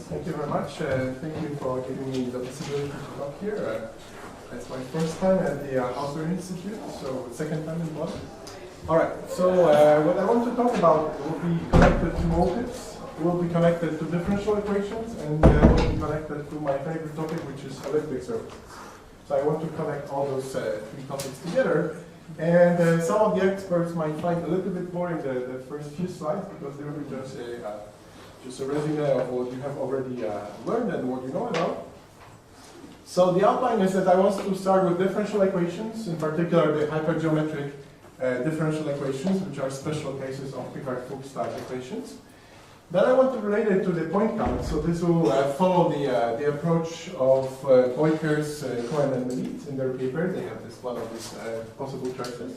Thank you very much. Thank you for giving me the possibility to talk here. It's my first time at the Hausdorff Institute, so second time in Bonn. All right, so what I want to talk about will be connected to motives, will be connected to differential equations, and will be connected to my favorite topic, which is elliptic surfaces. So I want to connect all those three topics together. And some of the experts might find a little bit boring the first few slides because they will be just a resume of what you have already learned and what you know about. So the outline is that I want to start with differential equations, in particular the hypergeometric differential equations, which are special cases of Picard-Fuchs type equations. Then I want to relate it to the point count, so this will follow the approach of Beukers-Cohen-Mellit in their paper. They have this one of these possible choices.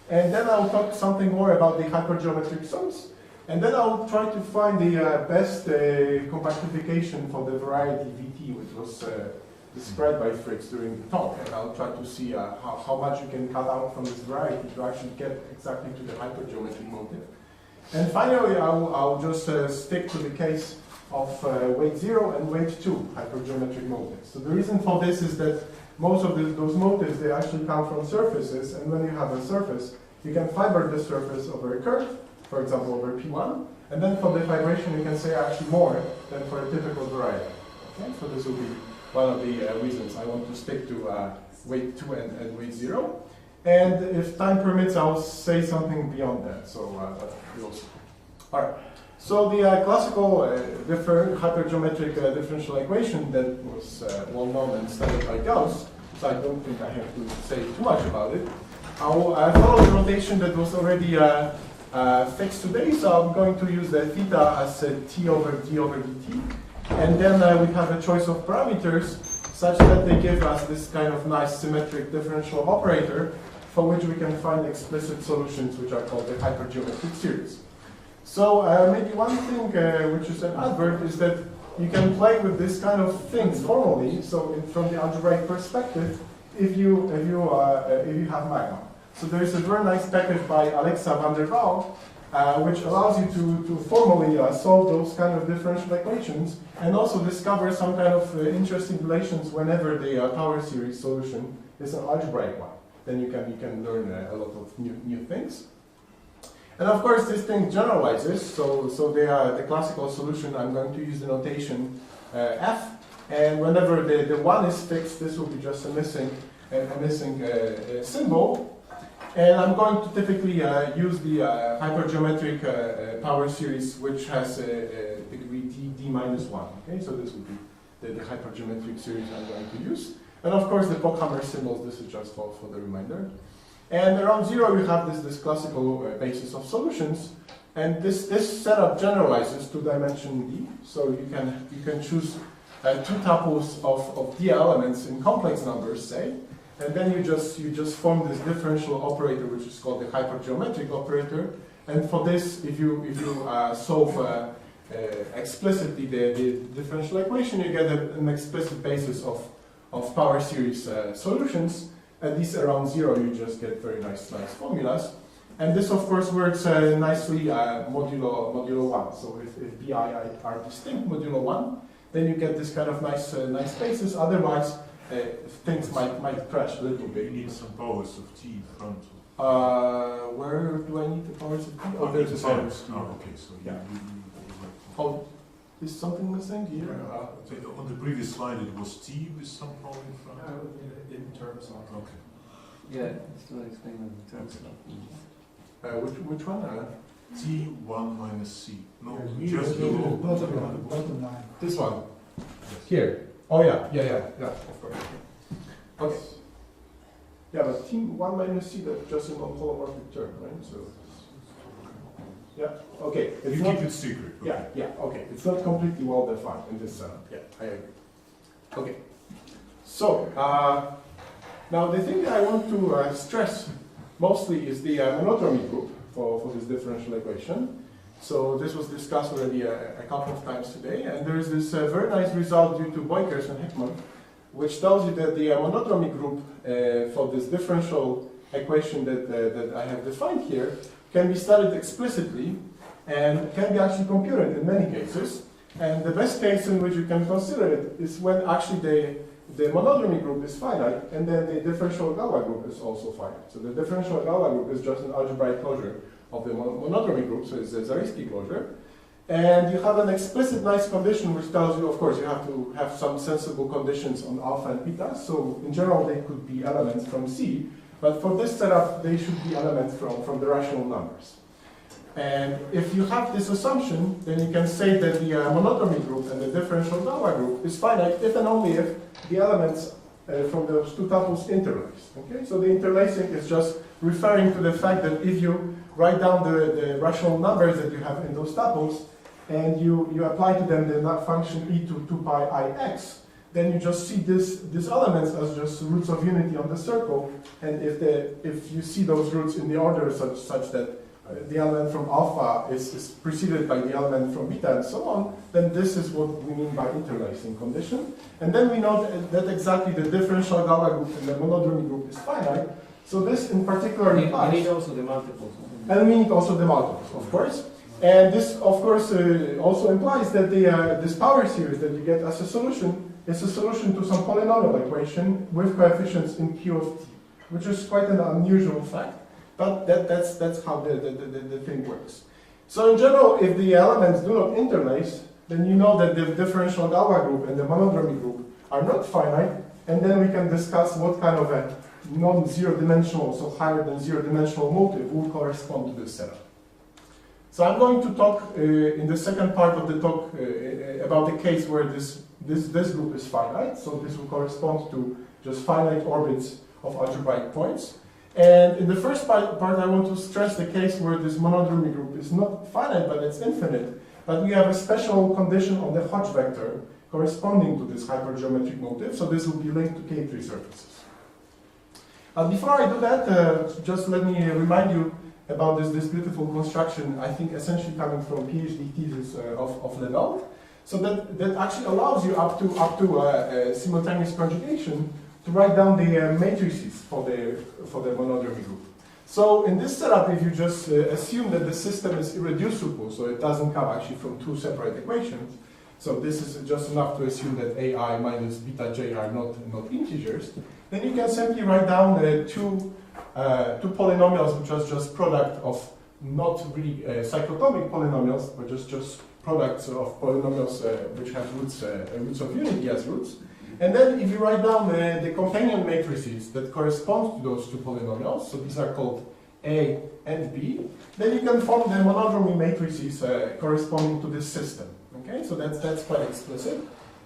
And then I'll talk something more about the hypergeometric sums. And then I'll try to find the best compactification for the variety Vt, which was described by Fritz during the talk. And I'll try to see how much you can cut out from this variety to actually get exactly to the hypergeometric motive. And finally, I'll just stick to the case of weight 0 and weight 2 hypergeometric motives. So the reason for this is that most of those motives, they actually come from surfaces, and when you have a surface, you can fiber the surface over a curve, for example, over P1, and then for the fibration, you can say actually more than for a typical variety. Okay? So this will be one of the reasons I want to stick to weight 2 and weight 0. And if time permits, I'll say something beyond that. So we'll see. All right. So the classical hypergeometric differential equation that was well known and studied by Gauss, so I don't think I have to say too much about it. I'll follow the notation that was already fixed today. So I'm going to use the theta as t over d over dt. And then we have a choice of parameters such that they give us this kind of nice symmetric differential operator for which we can find explicit solutions, which are called the hypergeometric series. So maybe one thing which is an advert is that you can play with this kind of things formally. So from the algebraic perspective, if you have magma. So there is a very nice package by Alexa van der Waal, which allows you to formally solve those kind of differential equations and also discover some kind of interesting relations whenever the power series solution is an algebraic one. Then you can learn a lot of new things. And of course, this thing generalizes. So the classical solution, I'm going to use the notation f. And whenever the 1 is fixed, this will be just a missing symbol. And I'm going to typically use the hypergeometric power series, which has a degree d minus 1. Okay, so this will be the hypergeometric series I'm going to use. And of course, the Pochhammer symbols, this is just for the reminder. And around 0, you have this classical basis of solutions. And this setup generalizes to dimension d. So you can choose 2 tuples of d elements in complex numbers, say. And then you just form this differential operator, which is called the hypergeometric operator. And for this, if you solve explicitly the differential equation, you get an explicit basis of power series solutions. At least around 0, you just get very nice formulas. And this, of course, works nicely modulo 1. So if bi are distinct modulo 1, then you get this kind of nice basis. Otherwise, things might crash a little bit. You need some powers of t in front. Where do I need the powers of t? Oh, there's the powers. Oh, okay. So yeah. Oh, is something missing here? On the previous slide, it was t with some power in front. In terms of. Okay. Yeah, still explaining the terms of. Which one? T1 minus c. No, Yeah, just below. bottom line. This one. Yes. Here. Oh yeah, of course. Okay. Yeah, but T1 minus c, that's just an non-holomorphic term, right? So. Yeah. Okay. You keep it secret. Okay. Yeah. Okay. It's not completely well defined in this setup. Yeah, I agree. Okay. So now the thing that I want to stress mostly is the monodromy group for this differential equation. So this was discussed already a couple of times today, and there is this very nice result due to Beukers and Hickman, which tells you that the monodromy group for this differential equation that I have defined here can be studied explicitly and can be actually computed in many cases. And the best case in which you can consider it is when actually the monodromy group is finite, and then the differential Gauss group is also finite. So the differential Gauss group is just an algebraic closure of the monodromy group, so it's a Zariski closure. And you have an explicit nice condition which tells you, of course, you have to have some sensible conditions on alpha and beta. So in general, they could be elements from C, but for this setup, they should be elements from the rational numbers. And if you have this assumption, then you can say that the monodromy group and the differential Gauss group is finite if and only if the elements from those two tuples interlace. Okay? So the interlacing is just referring to the fact that if you write down the rational numbers that you have in those tuples, and you apply to them the function e to 2 pi ix, then you just see these elements as just roots of unity on the circle. And if you see those roots in the order such that the element from alpha is preceded by the element from beta and so on, then this is what we mean by interlacing condition. And then we know that exactly the differential Gauss group and the monodromy group is finite. So this in particular implies... We need also the multiples. And we need also the multiples, of course. And this, of course, also implies that this power series that you get as a solution is a solution to some polynomial equation with coefficients in Q of t, which is quite an unusual fact, but that's how the thing works. So in general, if the elements do not interlace, then you know that the differential Gauss group and the monodromy group are not finite, and then we can discuss what kind of a non-zero dimensional, so higher than zero dimensional motive will correspond to this setup. So I'm going to talk in the second part of the talk about the case where this group is finite. So this will correspond to just finite orbits of algebraic points. And in the first part I want to stress the case where this monodromy group is not finite, but it's infinite. But we have a special condition on the Hodge vector corresponding to this hypergeometric motive. So this will be linked to K3 surfaces. Before I do that, just let me remind you about this beautiful construction, I think essentially coming from PhD thesis of Legendre. So that actually allows you up to simultaneous conjugation to write down the matrices for the monodromy group. So in this setup, if you just assume that the system is irreducible, so it doesn't come actually from two separate equations, so this is just enough to assume that ai minus beta j are not integers, then you can simply write down two polynomials which are just product of not really cyclotomic polynomials, but just products of polynomials which have roots of unity as roots. And then if you write down the companion matrices that correspond to those two polynomials, so these are called A and B, then you can form the monodromy matrices corresponding to this system. Okay, so that's quite explicit.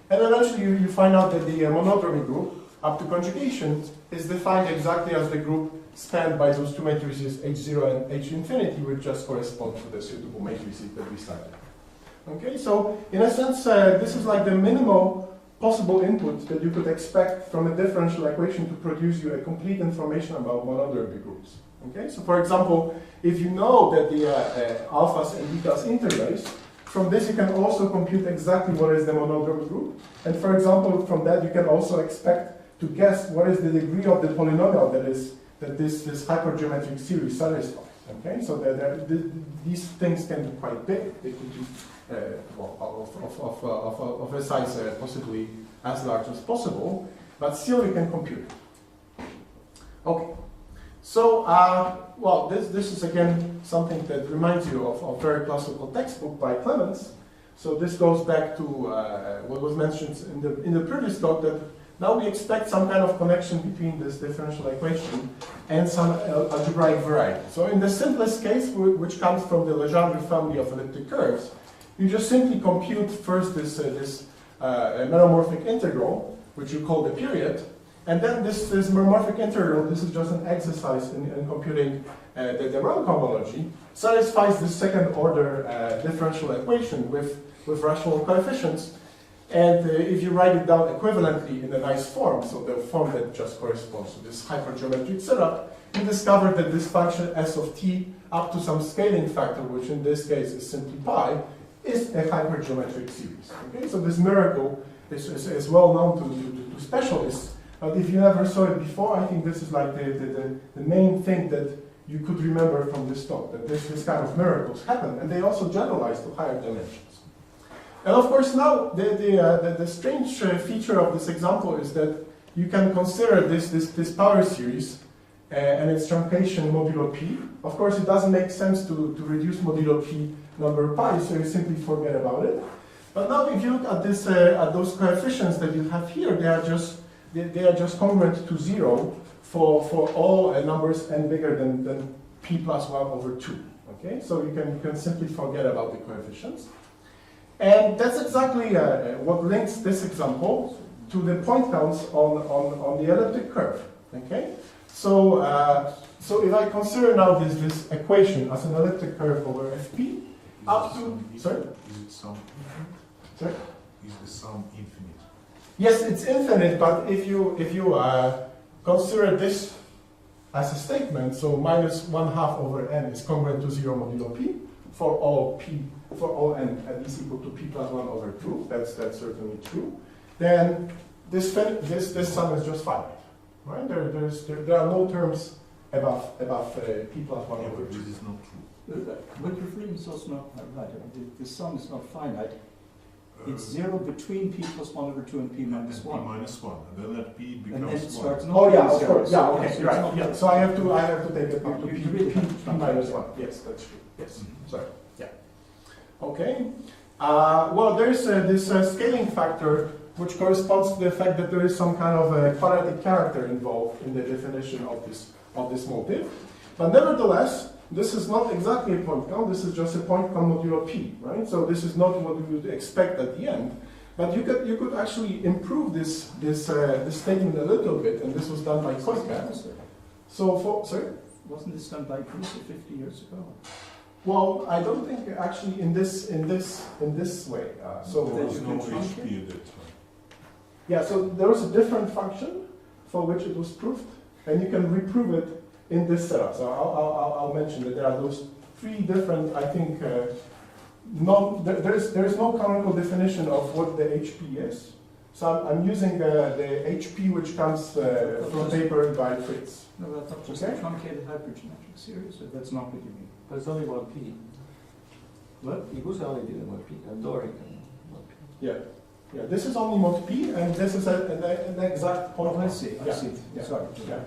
And eventually you find out that the monodromy group, up to conjugation, is defined exactly as the group spanned by those two matrices H0 and H infinity, which just correspond to the suitable matrices that we cited. Okay, so in a sense, this is like the minimal possible input that you could expect from a differential equation to produce you a complete information about monodromy groups. Okay, so for example, if you know that the alphas and betas interlace, from this you can also compute exactly what is the monodromy group. And for example, from that you can also expect to guess what is the degree of the polynomial that this hypergeometric series satisfies. Okay, so these things can be quite big. They could be of a size possibly as large as possible, but still you can compute it. Okay, so well, this is again something that reminds you of a very classical textbook by Clemens. So this goes back to what was mentioned in the previous talk, that now we expect some kind of connection between this differential equation and some algebraic variety. So in the simplest case, which comes from the Legendre family of elliptic curves, you just simply compute first this meromorphic integral, which you call the period, and then this meromorphic integral, this is just an exercise in computing the Rho cohomology, satisfies the second order differential equation with rational coefficients. And if you write it down equivalently in a nice form, so the form that just corresponds to this hypergeometric setup, you discover that this function s of t up to some scaling factor, which in this case is simply pi, is a hypergeometric series. Okay, so this miracle is well known to specialists, but if you never saw it before, I think this is like the main thing that you could remember from this talk, that this kind of miracles happen, and they also generalize to higher dimensions. And of course now, the strange feature of this example is that you can consider this power series and its truncation modulo p. Of course, it doesn't make sense to reduce modulo p number pi, so you simply forget about it. But now if you look at this, at those coefficients that you have here, they are just congruent to 0 for all numbers n bigger than p plus 1 over 2. Okay, so you can simply forget about the coefficients. And that's exactly what links this example to the point counts on the elliptic curve. Okay, so if I consider now this equation as an elliptic curve over fp up to sorry. Is it sum infinite? Sorry. Is the sum infinite? Yes, it's infinite, but if you consider this as a statement, so minus 1/2 over n is congruent to 0 modulo p for all n is equal to p plus 1 over 2. That's certainly true. Then this sum is just finite, right? There are no terms above p plus 1 over 2. This is not true. What you're referring is also not right. The sum is not finite. It's 0 between p plus 1 over 2 and p minus and 1. p minus 1, and then that p And then it becomes 1. starts not Oh yeah, being of zero. course. Yeah, So- okay, so it's right. not Yeah. like- So I have to take it up to You p, really p minus 1. Yes, that's true. Yes. Sorry. Yeah. Okay. Well, there's this scaling factor which corresponds to the fact that there is some kind of a quadratic character involved in the definition of this motive. But nevertheless, this is not exactly a point count. This is just a point count modulo p, right? So this is not what we would expect at the end. But you could actually improve this statement a little bit, and this was done by Koika. So sorry. Wasn't this done by Gauss 50 years ago? Well, I don't think actually in this way. So There was you no can trunc HP at that time. yeah, so there was a different function for which it was proved, and you can reprove it in this setup. So I'll mention that there are those three different, I think, there is no canonical definition of what the HP is. So I'm using the HP which comes from paper by Fritz. No, that's not just Okay. a truncated hypergeometric series. So that's not what you mean. But it's only 1p. What? You could only do 1p, and Doric and 1p. Yeah. Yeah, this is only mod P, and this is an exact point. Oh, I see. I Yeah. see. Yeah. Sorry. Yeah.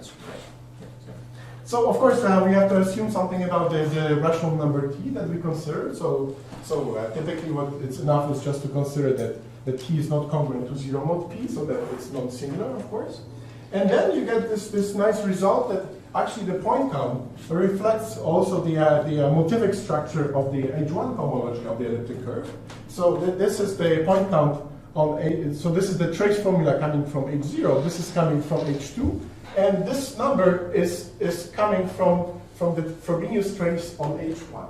So of course we have to assume something about the rational number t that we consider. So typically what it's enough is just to consider that the t is not congruent to 0 mod p, so that it's non-singular, of course. And then you get this nice result that actually the point count reflects also the motivic structure of the H1 cohomology of the elliptic curve. So this is the point count on A. So this is the trace formula coming from H0. This is coming from H2. And this number is coming from the Frobenius trace on H1.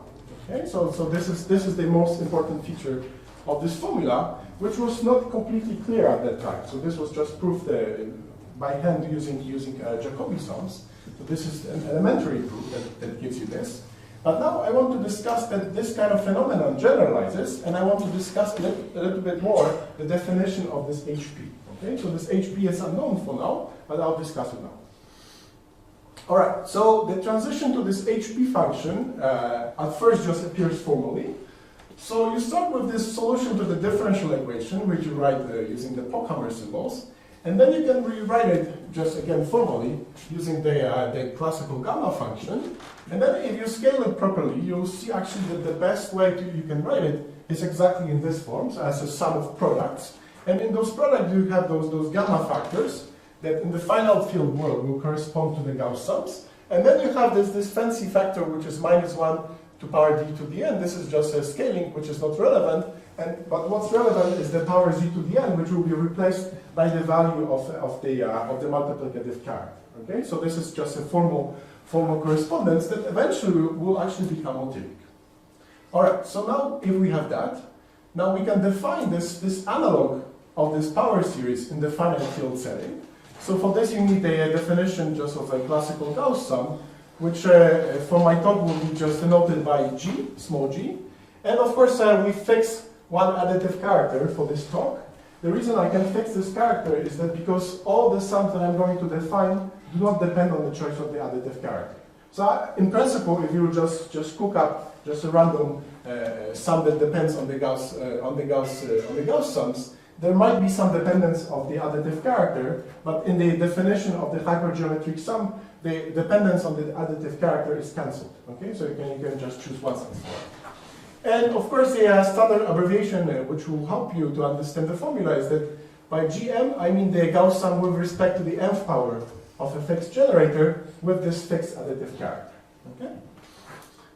Okay, so this is the most important feature of this formula, which was not completely clear at that time. So this was just proved by hand using Jacobi sums. So this is an elementary proof that gives you this. But now I want to discuss that this kind of phenomenon generalizes, and I want to discuss a little bit more the definition of this HP. Okay, so this HP is unknown for now, but I'll discuss it now. All right, so the transition to this HP function at first just appears formally. So you start with this solution to the differential equation, which you write using the Pochhammer symbols, and then you can rewrite it just again formally using the classical gamma function. And then if you scale it properly, you'll see actually that the best way you can write it is exactly in this form, so as a sum of products. And in those products, you have those gamma factors that in the final field world will correspond to the Gauss sums. And then you have this fancy factor, which is -1 to power d to the n. This is just a scaling, which is not relevant. But what's relevant is the power z to the n, which will be replaced by the value of the multiplicative character. Okay, so this is just a formal correspondence that eventually will actually become motivic. All right, so now if we have that, now we can define this analog of this power series in the finite field setting. So for this you need a definition just of a classical Gauss sum, which for my talk will be just denoted by g, small g. And of course we fix one additive character for this talk. The reason I can fix this character is that because all the sums that I'm going to define do not depend on the choice of the additive character. So in principle, if you just cook up just a random sum that depends on the Gauss sums, there might be some dependence of the additive character, but in the definition of the hypergeometric sum, the dependence on the additive character is cancelled. Okay, so you can just choose one sum. And of course, the standard abbreviation which will help you to understand the formula is that by GM, I mean the Gauss sum with respect to the nth power of a fixed generator with this fixed additive character. Okay.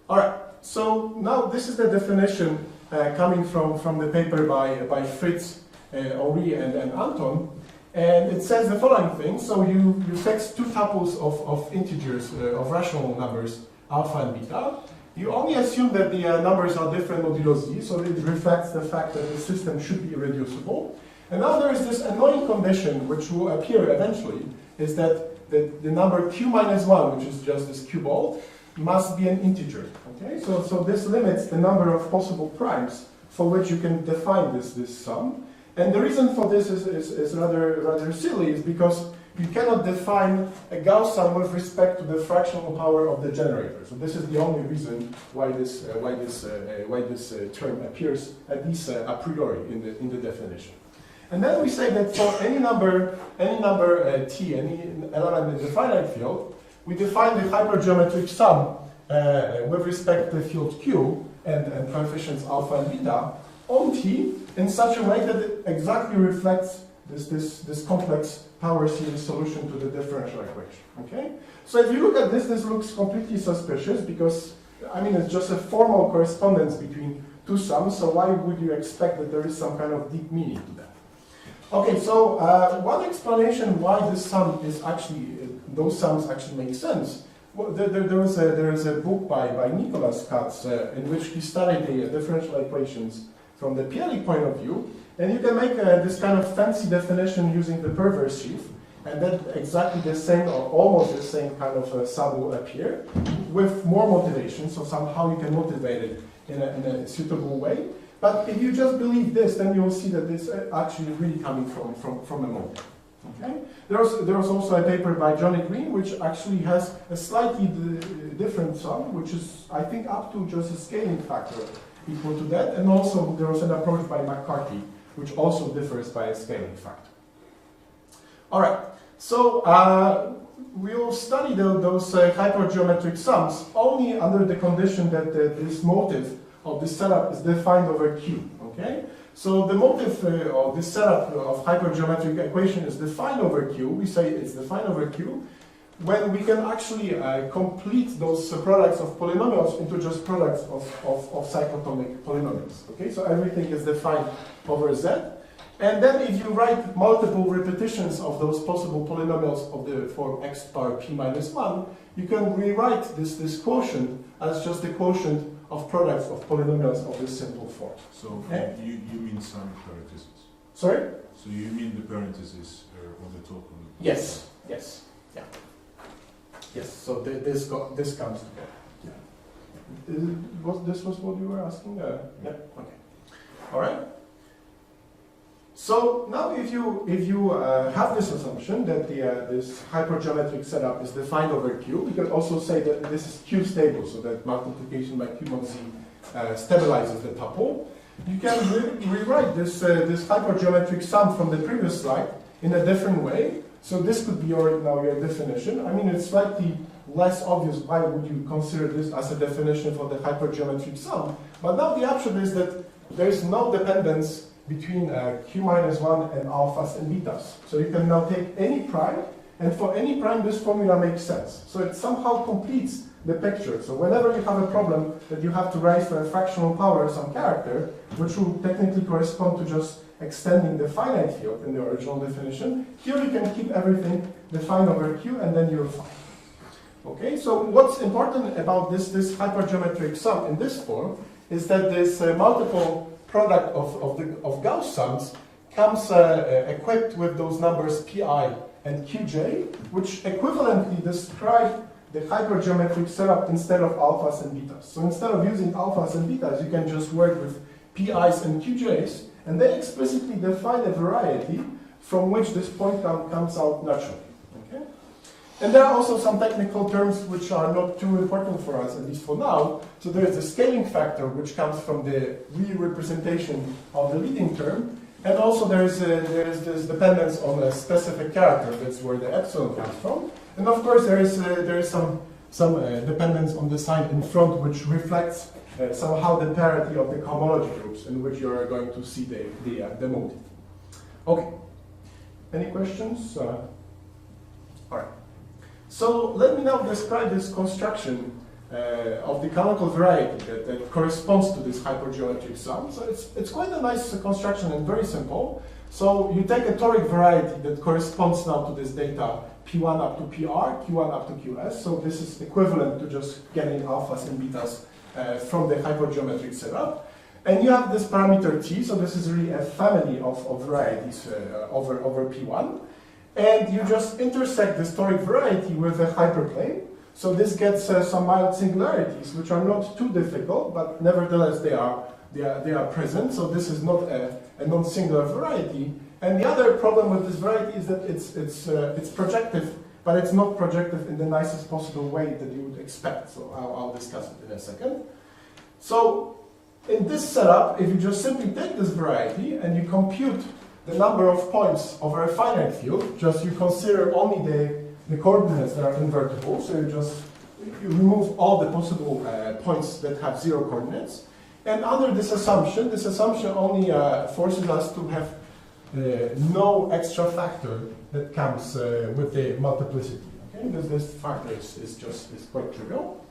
All right. So now this is the definition coming from the paper by Fritz, Henri, and Anton, and it says the following thing. So you fix two tuples of integers, of rational numbers, alpha and beta. You only assume that the numbers are different modulo z, so it reflects the fact that the system should be irreducible. And now there is this annoying condition which will appear eventually, is that the number q minus 1, which is just this q bold, must be an integer. Okay, so this limits the number of possible primes for which you can define this sum. And the reason for this is rather silly, is because you cannot define a Gauss sum with respect to the fractional power of the generator. So this is the only reason why this term appears, at least a priori, in the definition. And then we say that for any number t, any element in the finite field, we define the hypergeometric sum with respect to the field Q and coefficients alpha and beta on T in such a way that it exactly reflects this complex power series solution to the differential equation. Okay? So if you look at this looks completely suspicious because, I mean, it's just a formal correspondence between two sums, so why would you expect that there is some kind of deep meaning to that? Okay, so one explanation why this sum is actually, those sums actually make sense. Well, there is a book by Nicholas Katz in which he studied the differential equations from the Pielli point of view, and you can make this kind of fancy definition using the perverse sheaf, and then exactly the same or almost the same kind of sum will appear with more motivation, so somehow you can motivate it in a suitable way. But if you just believe this, then you will see that this actually is really coming from a motive. Okay? There was also a paper by Johnny Green, which actually has a slightly different sum, which is, I think, up to just a scaling factor equal to that. And also there was an approach by McCarthy, which also differs by a scaling factor. All right, so we'll study those hypergeometric sums only under the condition that this motive of this setup is defined over Q. Okay, so the motive of this setup of hypergeometric equation is defined over Q. We say it's defined over Q when we can actually complete those products of polynomials into just products of cyclotomic polynomials. Okay, so everything is defined over Z. And then if you write multiple repetitions of those possible polynomials of the form x power p minus 1, you can rewrite this quotient as just the quotient of products of polynomials of this simple form. So okay? you mean some parentheses? Sorry? So you mean the parentheses on the top? Yes. Yes. Yeah. Yes. So this comes together. Yeah. This was what you were asking? Yeah. Okay. All right. So now, if you have this assumption that this hypergeometric setup is defined over Q, we can also say that this is Q stable, so that multiplication by Q mod Z stabilizes the tuple. You can rewrite this hypergeometric sum from the previous slide in a different way. So this could be your definition. I mean, it's slightly less obvious why would you consider this as a definition for the hypergeometric sum. But now the upshot is that there is no dependence between q minus 1 and alphas and betas. So you can now take any prime, and for any prime this formula makes sense. So it somehow completes the picture. So whenever you have a problem that you have to raise for a fractional power some character, which will technically correspond to just extending the finite field in the original definition, here you can keep everything defined over Q and then you're fine. Okay, so what's important about this hypergeometric sum in this form is that this multiple product of Gauss sums comes equipped with those numbers pi and qj, which equivalently describe the hypergeometric setup instead of alphas and betas. So instead of using alphas and betas, you can just work with pi's and qj's, and they explicitly define a variety from which this point count comes out naturally. Okay? And there are also some technical terms which are not too important for us, at least for now. So there is the scaling factor, which comes from the re-representation of the leading term. And also there is this dependence on a specific character. That's where the epsilon comes from. And of course there is some dependence on the sign in front, which reflects somehow the parity of the cohomology groups in which you are going to see the motive. Okay. Any questions? All right. So let me now describe this construction of the canonical variety that corresponds to this hypergeometric sum. So it's quite a nice construction and very simple. So you take a toric variety that corresponds now to this data P1 up to PR, Q1 up to QS. So this is equivalent to just getting alphas and betas from the hypergeometric setup. And you have this parameter T, so this is really a family of varieties over P1. And you just intersect this toric variety with a hyperplane. So this gets some mild singularities, which are not too difficult, but nevertheless they are present. So this is not a non-singular variety. And the other problem with this variety is that it's projective, but it's not projective in the nicest possible way that you would expect. So I'll discuss it in a second. So in this setup, if you just simply take this variety and you compute the number of points over a finite field, just you consider only the coordinates that are invertible, so you remove all the possible points that have zero coordinates. And under this assumption only forces us to have no extra factor that comes with the multiplicity. Okay, because this factor is quite trivial.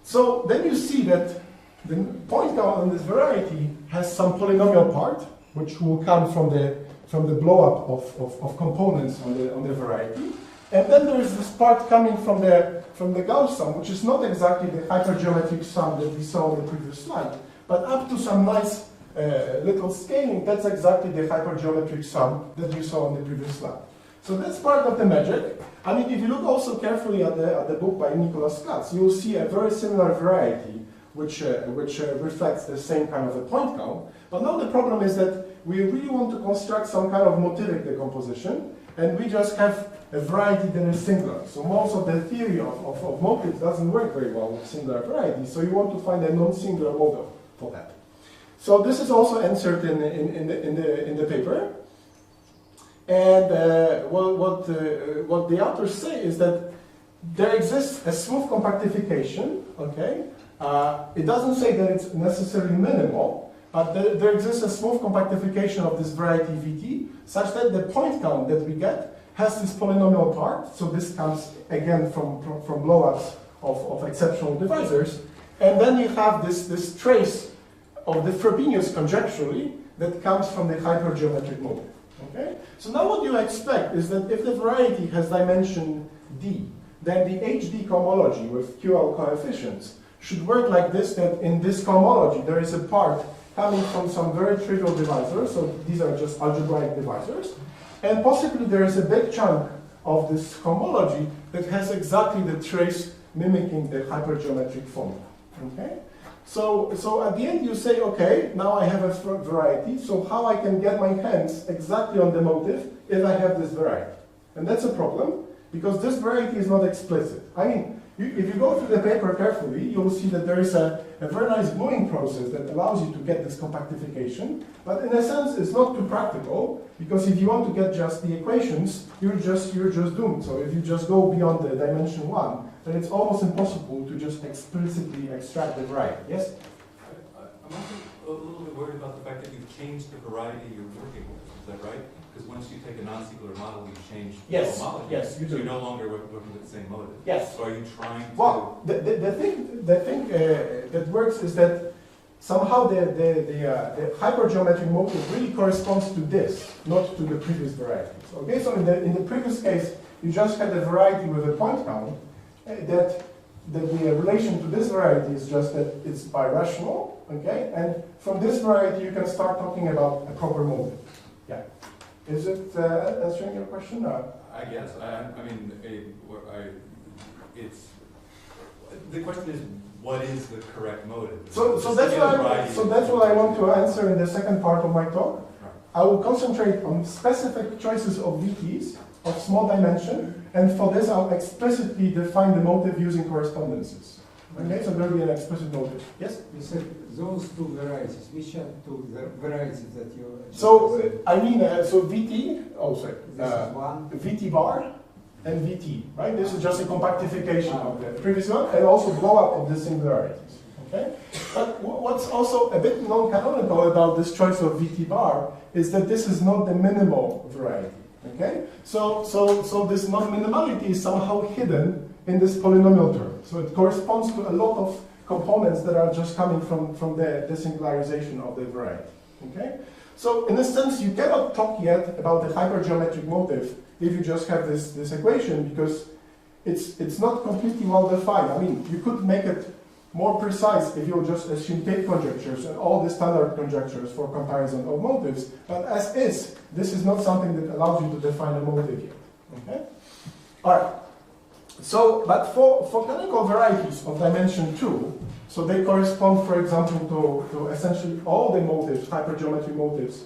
So then you see that the point count on this variety has some polynomial part, which will come from the blow-up of components on the variety. And then there is this part coming from the Gauss sum, which is not exactly the hypergeometric sum that we saw on the previous slide, but up to some nice little scaling, that's exactly the hypergeometric sum that you saw on the previous slide. So that's part of the magic. I mean, if you look also carefully at the book by Nicholas Katz, you will see a very similar variety, which reflects the same kind of a point count. But now the problem is that we really want to construct some kind of motivic decomposition, and we just have a variety that is singular. So most of the theory of motives doesn't work very well with singular varieties, so you want to find a non-singular model for that. So this is also answered in the paper. And what the authors say is that there exists a smooth compactification, okay? It doesn't say that it's necessarily minimal, but there exists a smooth compactification of this variety Vt, such that the point count that we get has this polynomial part. So this comes again from blow-ups of exceptional divisors. And then you have this trace of the Frobenius conjecturally that comes from the hypergeometric motive. Okay? So now what you expect is that if the variety has dimension d, then the HD cohomology with QL coefficients should work like this, that in this cohomology there is a part coming from some very trivial divisors, so these are just algebraic divisors, and possibly there is a big chunk of this cohomology that has exactly the trace mimicking the hypergeometric formula. Okay? So at the end you say, okay, now I have a variety, so how I can get my hands exactly on the motive if I have this variety? And that's a problem, because this variety is not explicit. I mean, if you go through the paper carefully, you'll see that there is a very nice gluing process that allows you to get this compactification, but in a sense it's not too practical, because if you want to get just the equations, you're just doomed. So if you just go beyond the dimension 1, then it's almost impossible to just explicitly extract the variety. Yes? I'm also a little bit worried about the fact that you've changed the variety you're working with. Is that right? Because once you take a non-singular model, you change the homology. Yes, you do. So you're no longer working with the same motive. Yes. So are you trying to... Well, the thing that works is that somehow the hypergeometric motive really corresponds to this, not to the previous varieties. Okay, so in the previous case, you just had a variety with a point count, that the relation to this variety is just that it's birational, okay? And from this variety, you can start talking about a proper motive. Yeah. Is it answering your question? I guess. I mean, it's... The question is, what is the correct motive? So that's what I want to answer in the second part of my talk. I will concentrate on specific choices of VTs of small dimension, and for this I'll explicitly define the motive using correspondences. Okay, so there will be an explicit motive. Yes? You said those two varieties. Which are two varieties that you... So, so VT, This is one. VT bar and VT, right? This is just a compactification of the previous one, and also blow up of the singularities, okay? But what's also a bit non-canonical about this choice of VT bar is that this is not the minimal variety, okay? So this non-minimality is somehow hidden in this polynomial term. So it corresponds to a lot of components that are just coming from the singularization of the variety, okay? So in a sense, you cannot talk yet about the hypergeometric motive if you just have this equation, because it's not completely well defined. I mean, you could make it more precise if you just assume Tate conjectures and all the standard conjectures for comparison of motives, but as is, this is not something that allows you to define a motive yet, okay? All right. So, but for canonical varieties of dimension 2, so they correspond, for example, to essentially all the motives, hypergeometry motives,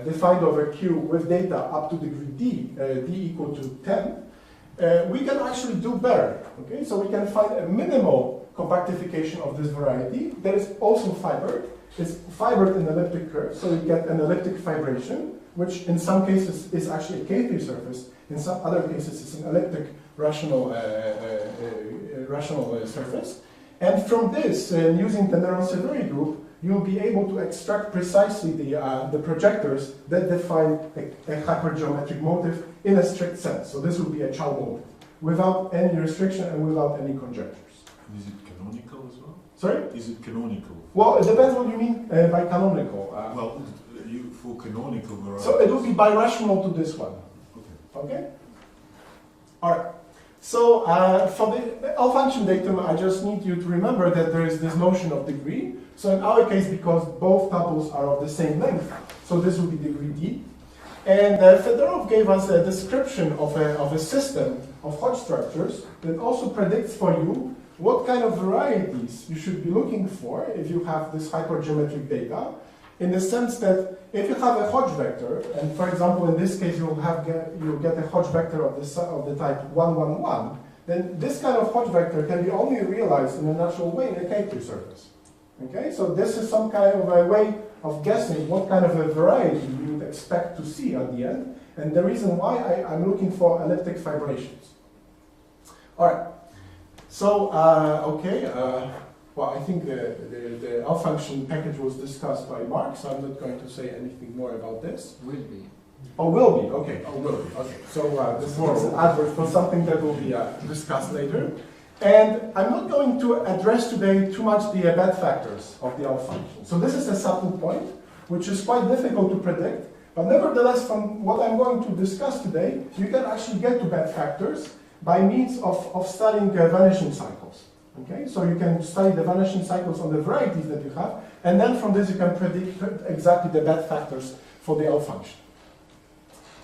defined over Q with data up to degree D, D equal to 10, we can actually do better, okay? So we can find a minimal compactification of this variety that is also fibered. It's fibered in elliptic curves, so you get an elliptic fibration, which in some cases is actually a K3 surface, in some other cases it's an elliptic rational surface. And from this, using the Néron-Severi group, you'll be able to extract precisely the projectors that define a hypergeometric motive in a strict sense. So this would be a Chow motive, without any restriction and without any conjectures. Is it canonical as well? Sorry? Is it canonical? Well, it depends what you mean by canonical. Well, for canonical varieties. So it would be birational to this one. Okay. Okay? All right. So for the L function datum, I just need you to remember that there is this notion of degree. So in our case, because both tuples are of the same length, so this would be degree D. And Fedorov gave us a description of a system of Hodge structures that also predicts for you what kind of varieties you should be looking for if you have this hypergeometric data, in the sense that if you have a Hodge vector, and for example in this case you'll get a Hodge vector of the type 1, 1, 1, then this kind of Hodge vector can be only realized in a natural way in a K3 surface. Okay, so this is some kind of a way of guessing what kind of a variety you would expect to see at the end, and the reason why I'm looking for elliptic fibrations. All right. So well, I think the L function package was discussed by Mark, so I'm not going to say anything more about this. Will be. Oh, will be. Okay. Oh, will be. Okay. So this is an advert for something that will be discussed later. And I'm not going to address today too much the bad factors of the L function. So this is a subtle point, which is quite difficult to predict. But nevertheless, from what I'm going to discuss today, you can actually get to bad factors by means of studying vanishing cycles. Okay, so you can study the vanishing cycles on the varieties that you have, and then from this you can predict exactly the bad factors for the L function.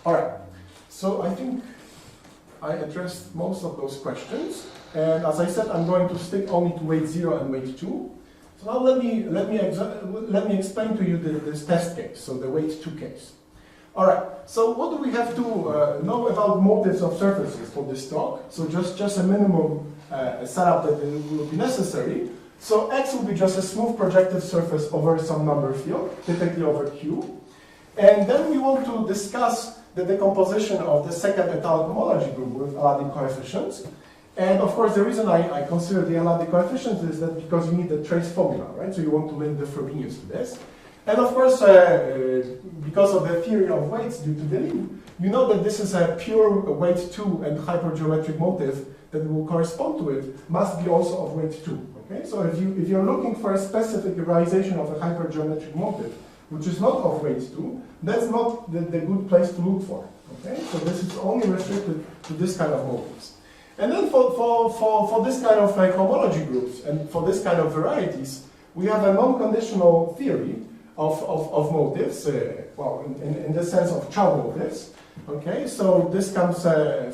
All right, so I think I addressed most of those questions, and as I said, I'm going to stick only to weight 0 and weight 2. So now let me explain to you this test case, so the weight 2 case. All right, so what do we have to know about motives of surfaces for this talk? So just a minimum setup that will be necessary. So X will be just a smooth projective surface over some number field, typically over Q. And then we want to discuss the decomposition of the second étale homology group with L-adic coefficients. And of course, the reason I consider the L-adic coefficients is that because you need the trace formula, right? So you want to link the Frobenius to this. And of course, because of the theory of weights due to Delisle, you know that this is a pure weight 2 and hypergeometric motive that will correspond to it must be also of weight 2. Okay, so if you're looking for a specific realization of a hypergeometric motive, which is not of weight 2, that's not the good place to look for. Okay, so this is only restricted to this kind of motives. And then for this kind of homology groups and for this kind of varieties, we have a non-conditional theory of motives, well, in the sense of Chow motives. Okay, so this comes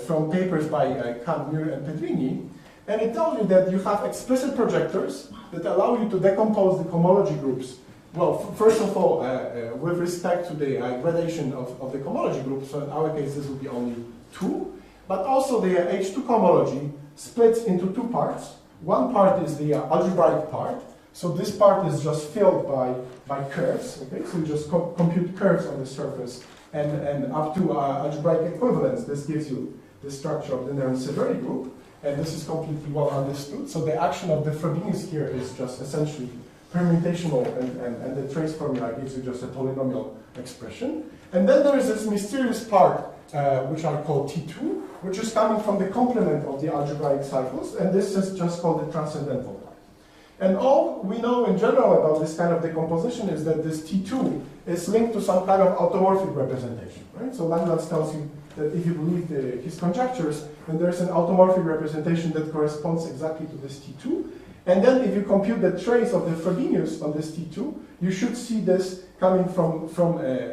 from papers by Kahn, Muir, and Pedrini, and it tells you that you have explicit projectors that allow you to decompose the homology groups Well, first of all, with respect to the gradation of the cohomology group, so in our case this will be only 2, but also the H2 cohomology splits into 2 parts. One part is the algebraic part, so this part is just filled by curves, okay? So you just compute curves on the surface, and up to algebraic equivalence, this gives you the structure of the Néron-Severi group, and this is completely well understood. So the action of the Frobenius here is just essentially permutational, and the trace formula gives you just a polynomial expression. And then there is this mysterious part, which I call T2, which is coming from the complement of the algebraic cycles, and this is just called the transcendental part. And all we know in general about this kind of decomposition is that this T2 is linked to some kind of automorphic representation, right? So Langlands tells you that if you believe his conjectures, then there's an automorphic representation that corresponds exactly to this T2. And then if you compute the trace of the Frobenius on this T2, you should see this coming from the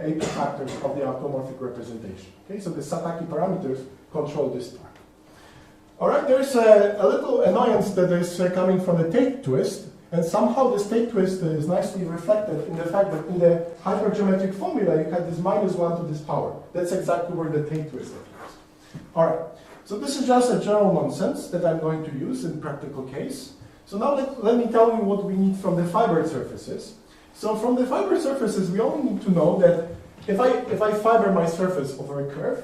AP factors of the automorphic representation. Okay, so the Sataki parameters control this part. All right, there's a little annoyance that is coming from the Tate twist, and somehow this Tate twist is nicely reflected in the fact that in the hypergeometric formula you had this -1 to this power. That's exactly where the Tate twist appears. All right. So this is just a general nonsense that I'm going to use in practical case. So now let me tell you what we need from the Fibred surfaces. So from the Fibred surfaces, we only need to know that if I fiber my surface over a curve,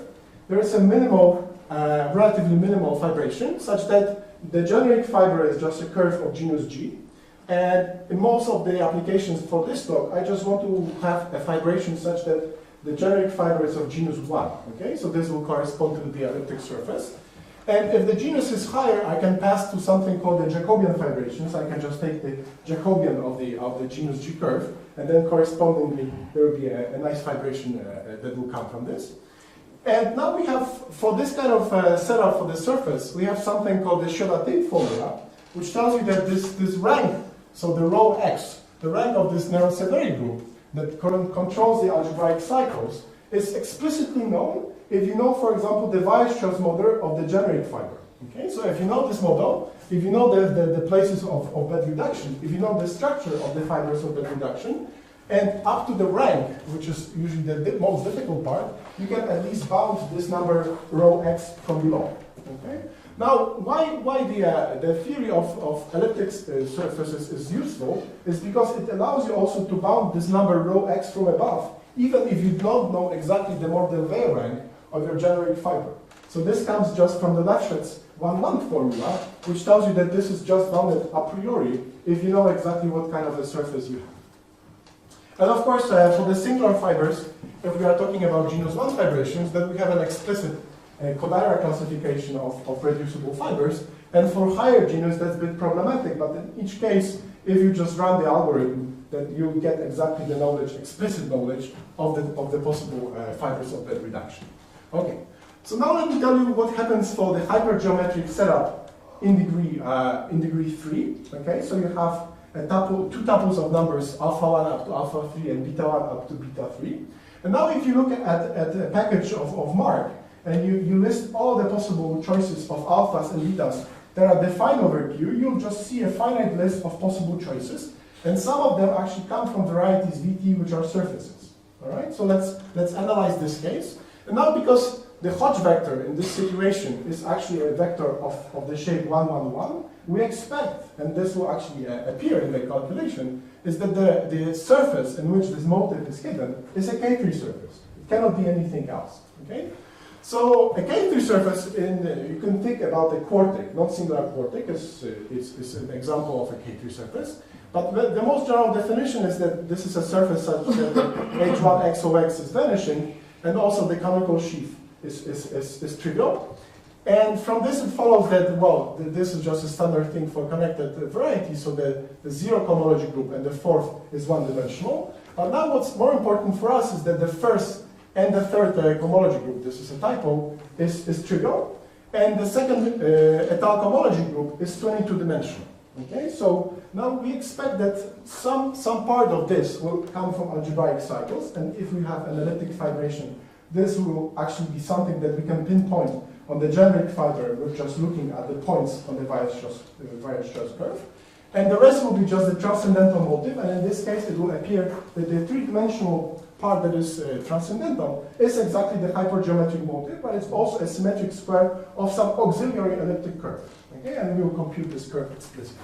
there is a minimal, relatively minimal fibration, such that the generic fiber is just a curve of genus G. And in most of the applications for this talk, I just want to have a fibration such that the generic fiber is of genus 1, okay? So this will correspond to the elliptic surface. And if the genus is higher, I can pass to something called the Jacobian fibrations. I can just take the Jacobian of the genus G curve, and then correspondingly, there will be a nice fibration that will come from this. And now we have, for this kind of setup for the surface, we have something called the Schoeda-Tate formula, which tells you that this rank, so the rho x, the rank of this Néron-Severi group, that controls the algebraic cycles, is explicitly known if you know, for example, the Weierstrass model of the generic fiber. Okay, so if you know this model, if you know the places of bed reduction, if you know the structure of the fibers of bed reduction, and up to the rank, which is usually the most difficult part, you can at least bound this number rho x from below. Okay. Now, why the theory of elliptic surfaces is useful is because it allows you also to bound this number rho x from above, even if you don't know exactly the Mordell-Weil rank of your generic fiber. So this comes just from the Lefschetz 1-1 formula, which tells you that this is just bounded a priori if you know exactly what kind of a surface you have. And of course, for the singular fibers, if we are talking about genus 1 fibrations, then we have an explicit Kodaira classification of reducible fibers, and for higher genus that's a bit problematic, but in each case, if you just run the algorithm, then you get exactly the knowledge, explicit knowledge of the possible fibers of bed reduction. Okay, so now let me tell you what happens for the hypergeometric setup in degree 3. Okay, so you have two tuples of numbers, alpha 1 up to alpha 3 and beta 1 up to beta 3. And now if you look at a package of Mark, and you list all the possible choices of alphas and betas that are defined over Q, you'll just see a finite list of possible choices, and some of them actually come from varieties Vt, which are surfaces. All right, so let's analyze this case. And now, because the Hodge vector in this situation is actually a vector of the shape 1, 1, 1, we expect, and this will actually appear in the calculation, is that the surface in which this motive is hidden is a K3 surface. It cannot be anything else. Okay. So a K3 surface, you can think about a quartic, not singular quartic, it's an example of a K3 surface. But the most general definition is that this is a surface such that the H1 XOX is vanishing, and also the canonical sheaf is trivial. And from this it follows that, well, this is just a standard thing for connected varieties, so the zero cohomology group and the fourth is one-dimensional. But now what's more important for us is that the first and the third cohomology group, this is a typo, is trivial. And the second étale cohomology group is 22-dimensional. Okay, so now we expect that some part of this will come from algebraic cycles, and if we have an elliptic fibration, this will actually be something that we can pinpoint on the generic fiber. We're just looking at the points on the Weierstrass curve. And the rest will be just the transcendental motive, and in this case it will appear that the three-dimensional part that is transcendental is exactly the hypergeometric motive, but it's also a symmetric square of some auxiliary elliptic curve. Okay, and we will compute this curve explicitly.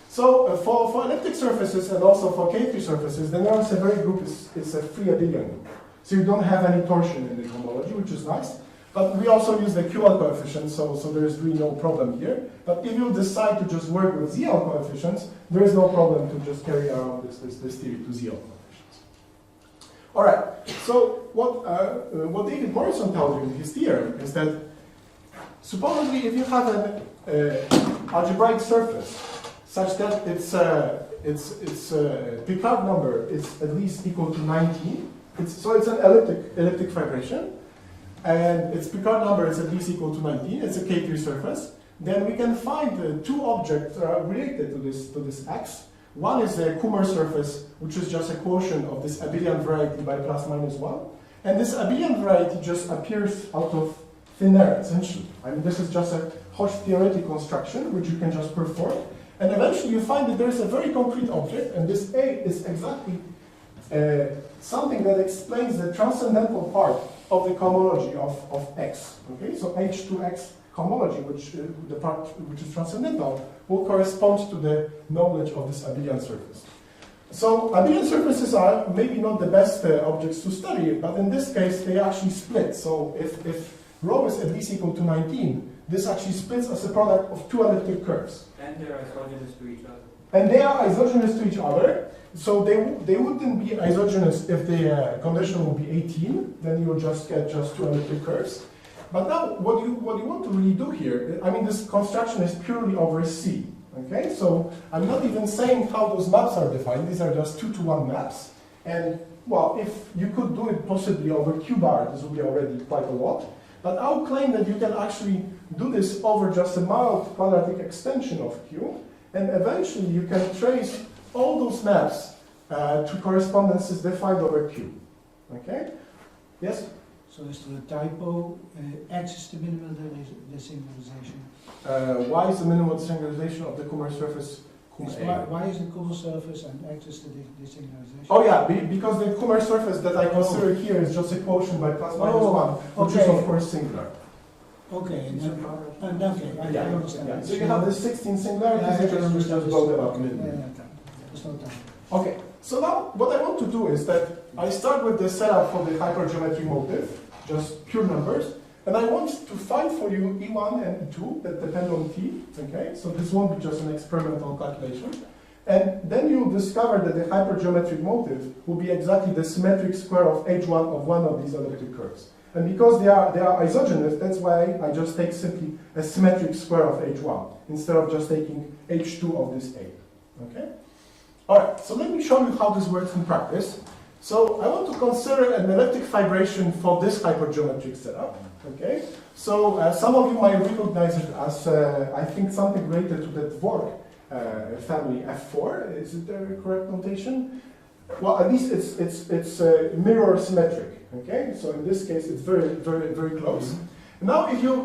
So for elliptic surfaces and also for K3 surfaces, the Nernst-Severi group is a free abelian group. So you don't have any torsion in the homology, which is nice. But we also use the QL coefficient, so there is really no problem here. But if you decide to just work with ZL coefficients, there is no problem to just carry around this theory to ZL coefficients. All right. So what David Morrison tells you in his theorem is that supposedly if you have an algebraic surface such that its Picard number is at least equal to 19, so it's an elliptic fibration, and its Picard number is at least equal to 19, it's a K3 surface, then we can find two objects related to this X. One is a Kummer surface, which is just a quotient of this abelian variety by plus minus 1. And this abelian variety just appears out of thin air, essentially. I mean, this is just a Hodge theoretic construction, which you can just perform. And eventually you find that there is a very concrete object, and this A is exactly something that explains the transcendental part of the cohomology of X. Okay, so H2X cohomology, the part which is transcendental, will correspond to the knowledge of this abelian surface. So abelian surfaces are maybe not the best objects to study, but in this case they actually split. So if rho is at least equal to 19, this actually splits as a product of two elliptic curves. And they're isogynous to each other. And they are isogynous to each other. So they wouldn't be isogynous if the condition would be 18. Then you will just get just two elliptic curves. But now, what you want to really do here, I mean, this construction is purely over C. Okay, so I'm not even saying how those maps are defined. These are just 2-to-1 maps. And well, if you could do it possibly over Q bar, this would be already quite a lot. But I'll claim that you can actually do this over just a mild quadratic extension of Q, and eventually you can trace all those maps to correspondences defined over Q. Okay? Yes? So is there a typo? X is the minimal desingularization. Why is the minimal desingularization of the Kummer surface Kummer A? Why is the Kummer surface and X is the desingularization? Oh yeah, because the Kummer surface that I consider here is just a quotient by plus minus 1, which is of course singular. Okay, and okay, I understand. Yeah. So you have the 16 singularities, and we just build them up minimally. There's no time. Okay, so now what I want to do is that I start with the setup for the hypergeometric motive, just pure numbers, and I want to find for you E1 and E2 that depend on T, okay? So this won't be just an experimental calculation. And then you'll discover that the hypergeometric motive will be exactly the symmetric square of H1 of one of these elliptic curves. And because they are isogynous, that's why I just take simply a symmetric square of H1 instead of just taking H2 of this A, okay? All right, so let me show you how this works in practice. So I want to consider an elliptic fibration for this hypergeometric setup. Okay, so some of you might recognize it as I think something related to the Dvorak family F4. Is it the correct notation? Well, at least it's mirror symmetric. Okay, so in this case it's very close. Mm-hmm. Now if you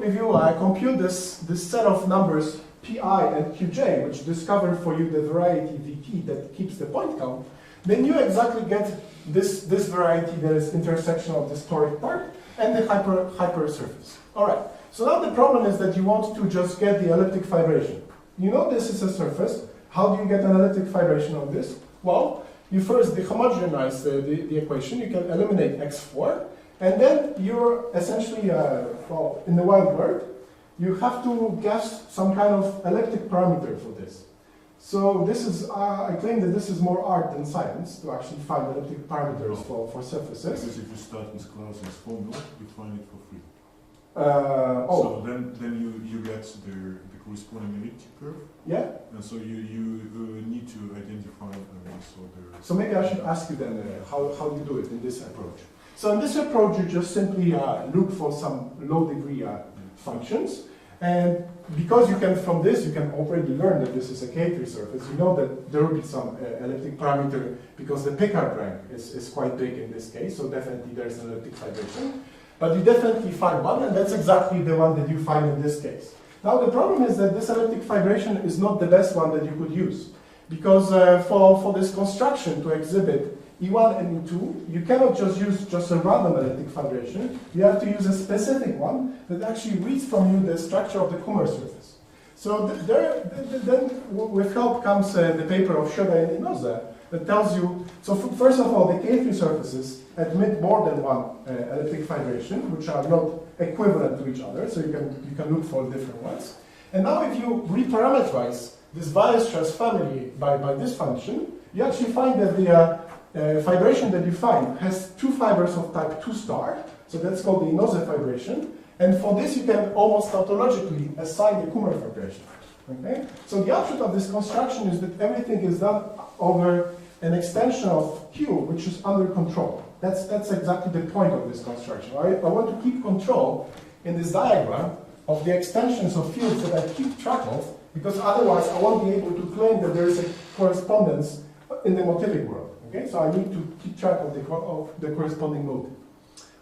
compute this set of numbers Pi and Qj, which discover for you the variety Vt that keeps the point count, then you exactly get this variety that is intersection of this toric part and the hyper surface. All right. So now the problem is that you want to just get the elliptic fibration. You know this is a surface. How do you get an elliptic fibration of this? Well, you first dehomogenize the equation. You can eliminate x4, and then you're essentially well, in the wild world, you have to guess some kind of elliptic parameter for this. So this is, I claim that this is more art than science to actually find elliptic parameters for surfaces. Because if you start with Clausen's formula, you find it for free. So then you get the corresponding elliptic curve. Yeah. And so you need to identify So maybe I should ask you then how you do it in this approach. So in this approach, you just simply look for some low degree functions. And because you can, from this, you can already learn that this is a K3 surface. You know that there will be some elliptic parameter because the Picard rank is quite big in this case. So definitely there's an elliptic fibration. But you definitely find one, and that's exactly the one that you find in this case. Now the problem is that this elliptic fibration is not the best one that you could use, because for this construction to exhibit E1 and E2, you cannot just use just a random elliptic fibration. You have to use a specific one that actually reads from you the structure of the Kummer surface. So then with help comes the paper of Schroeder and Inoze that tells you, so first of all, the K3 surfaces admit more than one elliptic fibration, which are not equivalent to each other, so you can look for different ones. And now if you reparameterize this Weierstrass family by this function, you actually find that the fibration that you find has two fibers of type 2 star, so that's called the Inoze fibration, and for this you can almost tautologically assign the Kummer fibration. Okay? So the upshot of this construction is that everything is done over an extension of Q, which is under control. That's exactly the point of this construction. I want to keep control in this diagram of the extensions of fields that I keep track of, because otherwise I won't be able to claim that there is a correspondence in the motivic world. Okay, so I need to keep track of the corresponding motive.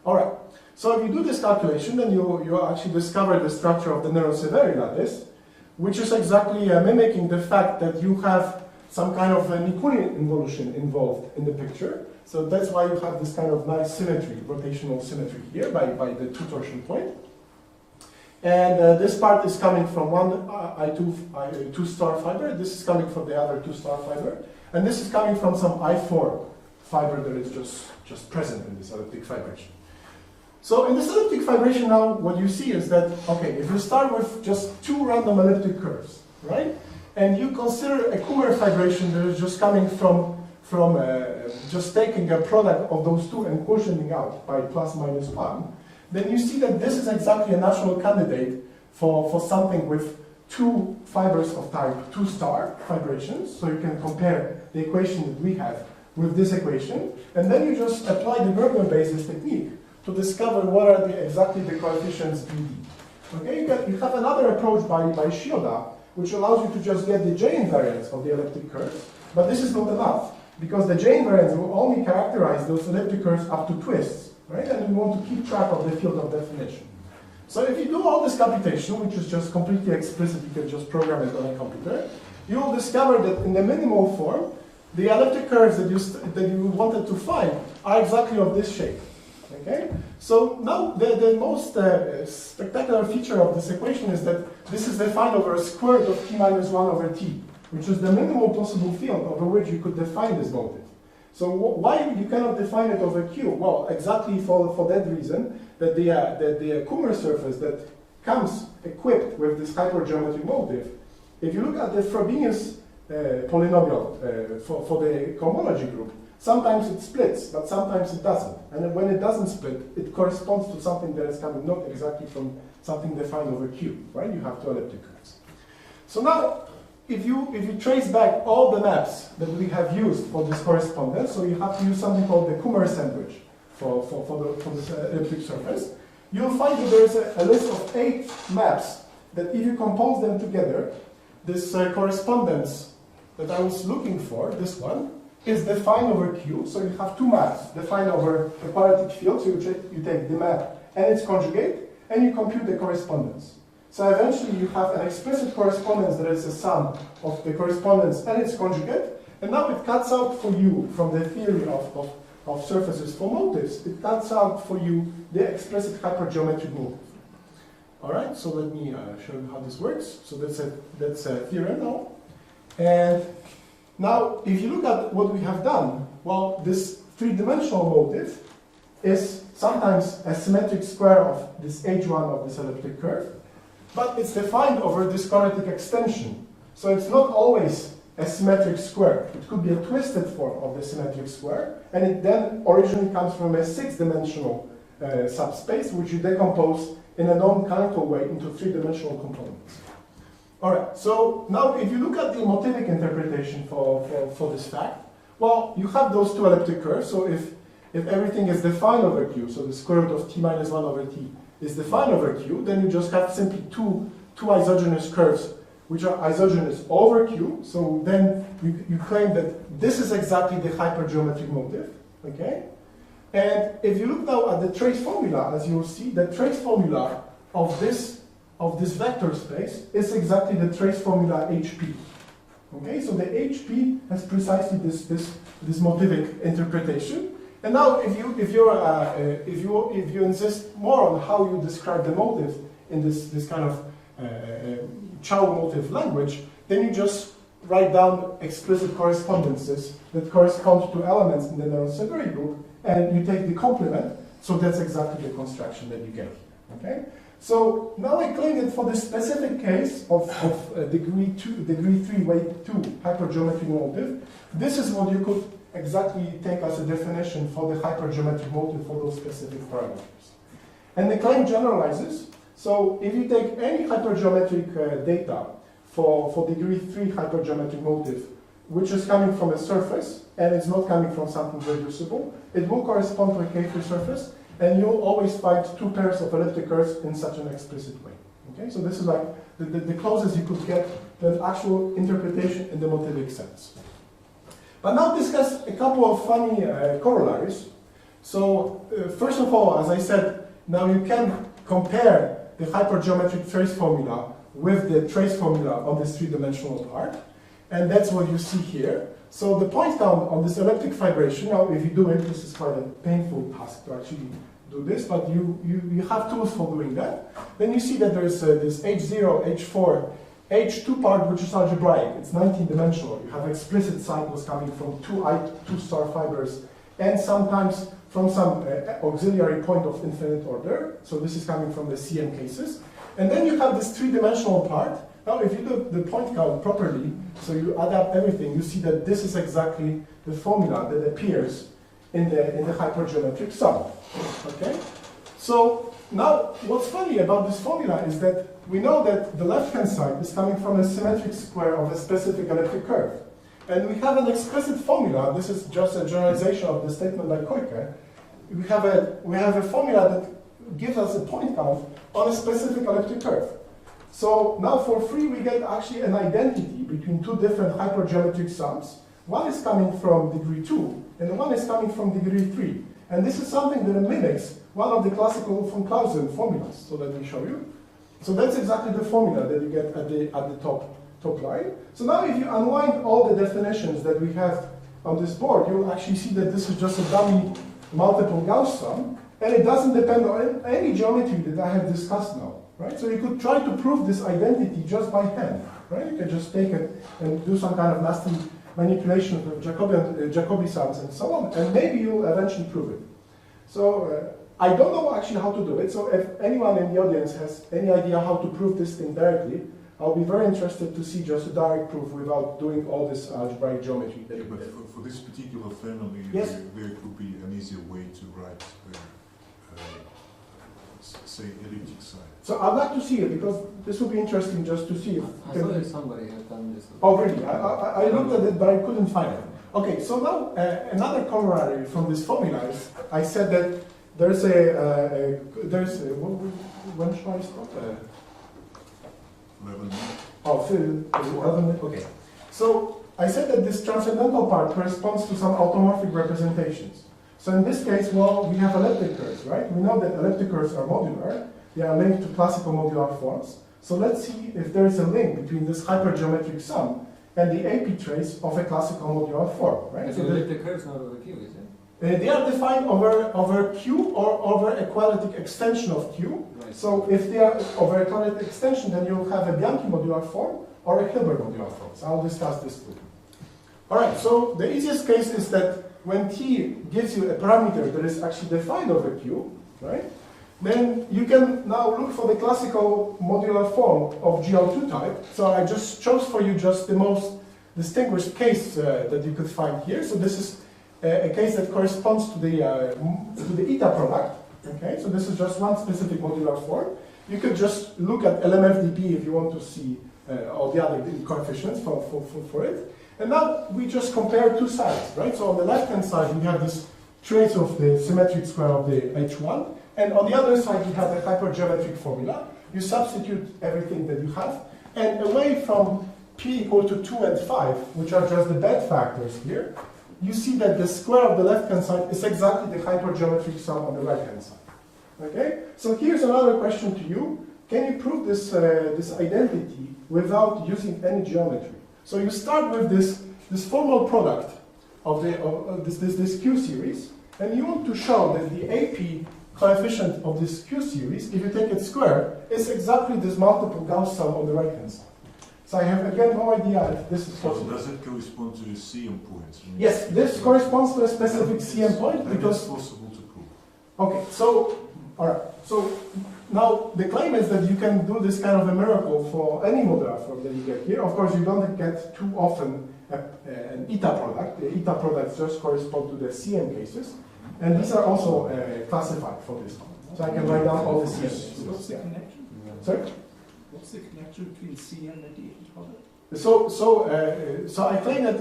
All right. So if you do this calculation, then you actually discover the structure of the Nernst-Severi lattice, which is exactly mimicking the fact that you have some kind of an Nikunian involution involved in the picture. So that's why you have this kind of nice symmetry, rotational symmetry here by the two torsion point. And this part is coming from one I2 star fiber. This is coming from the other 2 star fiber. And this is coming from some I4 fiber that is just present in this elliptic fibration. So in this elliptic fibration now, what you see is that, okay, if you start with just 2 random elliptic curves, right? And you consider a Kummer fibration that is just coming from just taking a product of those two and quotienting out by plus minus 1, then you see that this is exactly a natural candidate for something with 2 fibers of type 2 star fibrations. So you can compare the equation that we have with this equation, and then you just apply the Bergman basis technique to discover what are exactly the coefficients BD. Okay, you have another approach by Shioda, which allows you to just get the J invariance of the elliptic curves, but this is not enough, because the J invariance will only characterize those elliptic curves up to twists, right? And we want to keep track of the field of definition. So if you do all this computation, which is just completely explicit, you can just program it on a computer, you will discover that in the minimal form, the elliptic curves that you wanted to find are exactly of this shape. Okay? So now the most spectacular feature of this equation is that this is defined over a square root of t minus 1 over t, which is the minimal possible field over which you could define this motive. So why you cannot define it over Q? Well, exactly for that reason, that the Kummer surface that comes equipped with this hypergeometric motive, if you look at the Frobenius polynomial for the cohomology group, sometimes it splits, but sometimes it doesn't. And when it doesn't split, it corresponds to something that is coming not exactly from something defined over Q, right? You have two elliptic curves. So now, if you trace back all the maps that we have used for this correspondence, so you have to use something called the Kummer sandwich for this elliptic surface, you'll find that there is a list of 8 maps that if you compose them together, this correspondence that I was looking for, this one, is defined over Q. So you have 2 maps defined over a quadratic field. So you take the map and its conjugate, and you compute the correspondence. So eventually you have an explicit correspondence that is a sum of the correspondence and its conjugate, and now it cuts out for you, from the theory of surfaces for motives, it cuts out for you the explicit hypergeometric motive. All right, so let me show you how this works. So that's a theorem now. And now, if you look at what we have done, well, this 3-dimensional motive is sometimes a symmetric square of this h1 of this elliptic curve, but it's defined over this quadratic extension. So it's not always a symmetric square. It could be a twisted form of the symmetric square, and it then originally comes from a 6-dimensional subspace, which you decompose in a non-canonical way into 3-dimensional components. All right, so now if you look at the motivic interpretation for this fact, well, you have those 2 elliptic curves, so if everything is defined over Q, so the square root of t minus 1 over t is defined over Q, then you just have simply two isogenoous curves which are isogenoous over Q, so then you claim that this is exactly the hypergeometric motive, okay? And if you look now at the trace formula, as you will see, the trace formula of this of this vector space is exactly the trace formula HP. Okay, so the HP has precisely this motivic interpretation. And now, if you insist more on how you describe the motive in this kind of Chow motive language, then you just write down explicit correspondences that correspond to elements in the non-Seguri group, and you take the complement. So that's exactly the construction that you get here. Okay. So now I claim that for the specific case of degree 3 weight 2 hypergeometric motive, this is what you could exactly take as a definition for the hypergeometric motive for those specific parameters. And the claim generalizes. So if you take any hypergeometric data for degree 3 hypergeometric motive, which is coming from a surface, and it's not coming from something reducible, it will correspond to a K-free surface, and you'll always find two pairs of elliptic curves in such an explicit way. Okay, so this is like the closest you could get to an actual interpretation in the motivic sense. But now discuss a couple of funny corollaries. So first of all, as I said, now you can compare the hypergeometric trace formula with the trace formula on this three-dimensional part, and that's what you see here. So the point count on this elliptic fibration, now if you do it, this is quite a painful task to actually do this, but you have tools for doing that. Then you see that there's this H0, H4, H2 part, which is algebraic. It's 19-dimensional. You have explicit cycles coming from two star fibers, and sometimes from some auxiliary point of infinite order. So this is coming from the CM cases. And then you have this three-dimensional part. Now, if you do the point count properly, so you add up everything, you see that this is exactly the formula that appears in the hypergeometric sum. Okay? So now, what's funny about this formula is that we know that the left-hand side is coming from a symmetric square of a specific elliptic curve. And we have an explicit formula. This is just a generalization of the statement by Koike. We have a formula that gives us a point count on a specific elliptic curve. So now for free, we get actually an identity between two different hypergeometric sums. One is coming from degree 2, and one is coming from degree 3. And this is something that mimics one of the classical von Clausen formulas. So let me show you. So that's exactly the formula that you get at the top line. So now if you unwind all the definitions that we have on this board, you'll actually see that this is just a dummy multiple Gauss sum, and it doesn't depend on any geometry that I have discussed now. Right? So you could try to prove this identity just by hand. Right? You can just take it and do some kind of nasty manipulation of Jacobi sums and so on, and maybe you'll eventually prove it. So I don't know actually how to do it, so if anyone in the audience has any idea how to prove this thing directly, I'll be very interested to see just a direct proof without doing all this algebraic geometry. Yeah, but for this particular family, yes? there could be an easier way to write, say, elliptic side. So I'd like to see it, because this would be interesting just to see. I thought that somebody had done this. Oh, really? I looked at it, but I couldn't find it. Okay, so now another corollary from this formula is, I said that there's when shall I stop? 11. Oh, 11, okay. So I said that this transcendental part corresponds to some automorphic representations. So in this case, well, we have elliptic curves, right? We know that elliptic curves are modular. They are linked to classical modular forms. So let's see if there is a link between this hypergeometric sum and the AP trace of a classical modular form, right? So elliptic curves not over Q, is it? They are defined over Q or over a quadratic extension of Q. Right. So if they are over a quadratic extension, then you'll have a Bianchi modular form or a Hilbert modular form. So I'll discuss this too. All right, so the easiest case is that when T gives you a parameter that is actually defined over Q, right? Then you can now look for the classical modular form of GL2 type. So I just chose for you just the most distinguished case that you could find here. So this is a case that corresponds to the eta product. Okay, so this is just one specific modular form. You could just look at LMFDB if you want to see all the other coefficients for it. And now we just compare two sides, right? So on the left-hand side, we have this trace of the symmetric square of the H1. And on the other side, you have a hypergeometric formula. You substitute everything that you have. And away from P equal to 2 and 5, which are just the bad factors here, you see that the square of the left-hand side is exactly the hypergeometric sum on the right-hand side. Okay? So here's another question to you. can you prove this, this identity without using any geometry? So you start with this formal product of this Q series, and you want to show that the AP coefficient of this Q series, if you take it square, is exactly this multiple Gauss sum on the right hand side. So I have again no idea if this is So possible. does it correspond to the CM points? I mean, Yes, this corresponds to a specific CM point Then because. it's possible to prove. Okay, so all right. So now the claim is that you can do this kind of a miracle for any modular form that you get here. Of course, you don't get too often an eta product. The eta products just correspond to the CM cases, and these are also classified for this one. So I can write down all the CMs. What's the connection? Sorry. What's the connection between CM and the product? So I claim that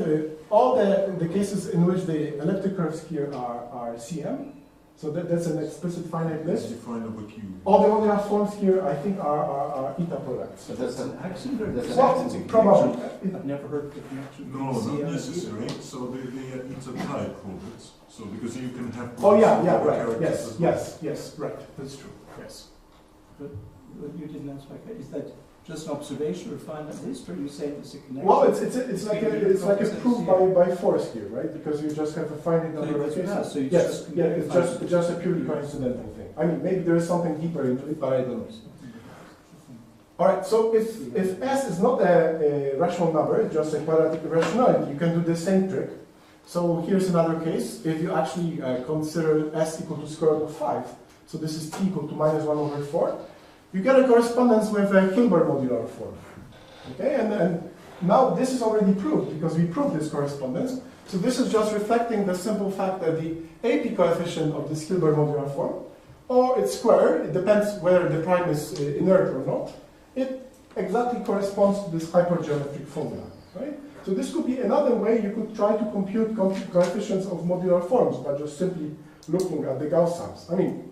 all the cases in which the elliptic curves here are CM. So that's an explicit finite Let's list. define over Q. All the modular forms here, I think, are eta products. So that's an Accent or That's Well, it's a probably. connection? I've never heard the connection. No, between CM not and necessary. So they are eta-type products. So because you can have. Oh yeah, products of right. characters Yes, as well. yes, right. That's true. Yes. But you didn't answer my question. Is that just an observation or finite list, or you say it's a connection? Well, it's like a proof by force here, right? Because you just have a finite So number of that's what it cases. has, so you Yes, just yeah, compare it's finite. just a purely coincidental thing. I mean, maybe there is something deeper into it, but I don't know. All right. So if S is not a rational number, it's just a quadratic irrationality, you can do the same trick. So here's another case. If you actually consider S equal to square root of 5, so this is T equal to -1/4, you get a correspondence with a Hilbert modular form. Okay, and now this is already proved because we proved this correspondence. So this is just reflecting the simple fact that the AP coefficient of this Hilbert modular form, or its square, it depends whether the prime is inert or not, it exactly corresponds to this hypergeometric formula, right? So this could be another way you could try to compute coefficients of modular forms by just simply looking at the Gauss sums. I mean,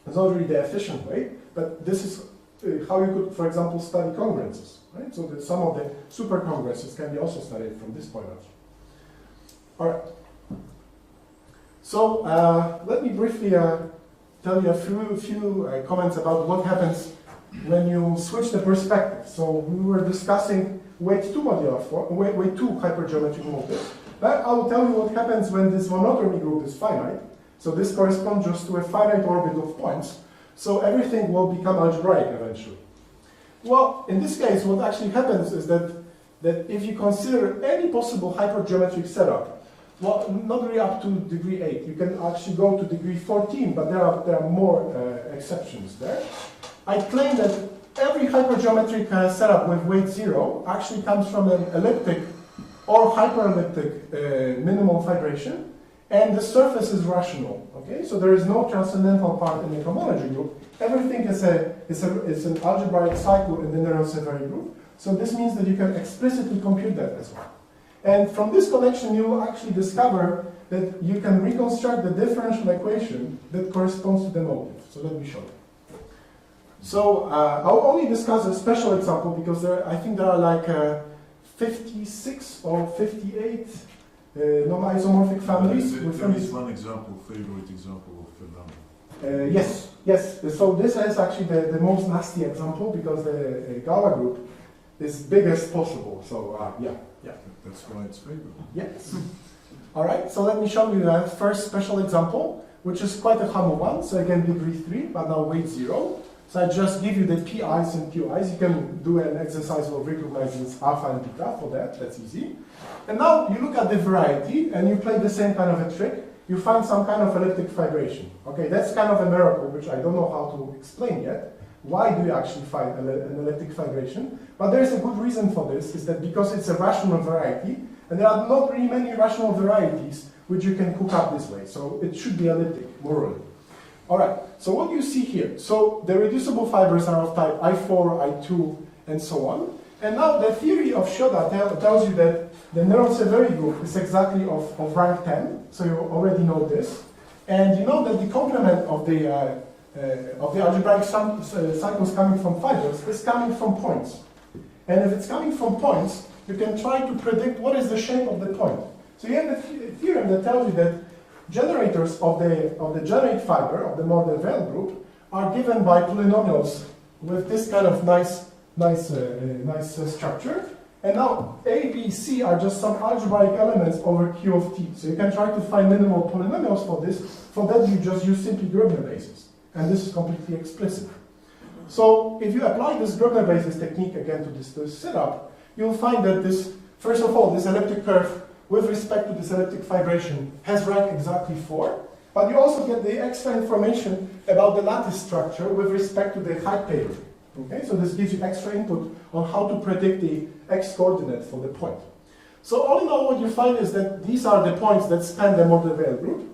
it's not really the efficient way, but this is how you could, for example, study congruences, right? So that some of the super congruences can be also studied from this point of view. All right. So let me briefly tell you a few comments about what happens when you switch the perspective. So we were discussing weight 2 modular form, weight 2 hypergeometric motives. But I will tell you what happens when this monodromy group is finite. So this corresponds just to a finite orbit of points. So everything will become algebraic eventually. Well, in this case, what actually happens is that if you consider any possible hypergeometric setup, well, not really up to degree 8. You can actually go to degree 14, but there are more exceptions there. I claim that every hypergeometric setup with weight 0 actually comes from an elliptic or hyperelliptic minimum fibration, and the surface is rational. Okay, so there is no transcendental part in the cohomology group. Everything is an algebraic cycle in the Néron-Severi group. So this means that you can explicitly compute that as well. And from this connection, you will actually discover that you can reconstruct the differential equation that corresponds to the motive. So let me show you. So I'll only discuss a special example because I think there are like 56 or 58 non-isomorphic families. There is one example, favorite example of Fernando. Yes. So this is actually the most nasty example because the Gauss group is biggest possible. So yeah. That's why it's favorite. Yes. All right. So let me show you the first special example, which is quite a humble one. So again, degree 3, but now weight 0. So I just give you the PIs and QIs. You can do an exercise of recognizing alpha and beta for that. That's easy. And now you look at the variety and you play the same kind of a trick. You find some kind of elliptic fibration. Okay, that's kind of a miracle, which I don't know how to explain yet. Why do you actually find an elliptic fibration? But there's a good reason for this, is that because it's a rational variety, and there are not really many rational varieties which you can cook up this way. So it should be elliptic, morally. All right, so what do you see here? So the reducible fibers are of type I4, I2, and so on. And now the theory of Shoda tells you that the Néron-Severi group is exactly of rank 10, so you already know this. And you know that the complement of the algebraic cycles coming from fibers is coming from points. And if it's coming from points, you can try to predict what is the shape of the point. So you have a theorem that tells you that generators of the generate fiber, of the Mordell-Weil group, are given by polynomials with this kind of nice structure. And now A, B, C are just some algebraic elements over Q of t. So you can try to find minimal polynomials for this. For that, you just use simply Gröbner basis. And this is completely explicit. So if you apply this Gröbner basis technique again to this setup, you'll find that this, first of all, this elliptic curve with respect to this elliptic fibration has rank exactly 4. But you also get the extra information about the lattice structure with respect to the height pair. Okay, so this gives you extra input on how to predict the x-coordinate for the point. So all in all, what you find is that these are the points that span the Motivi group.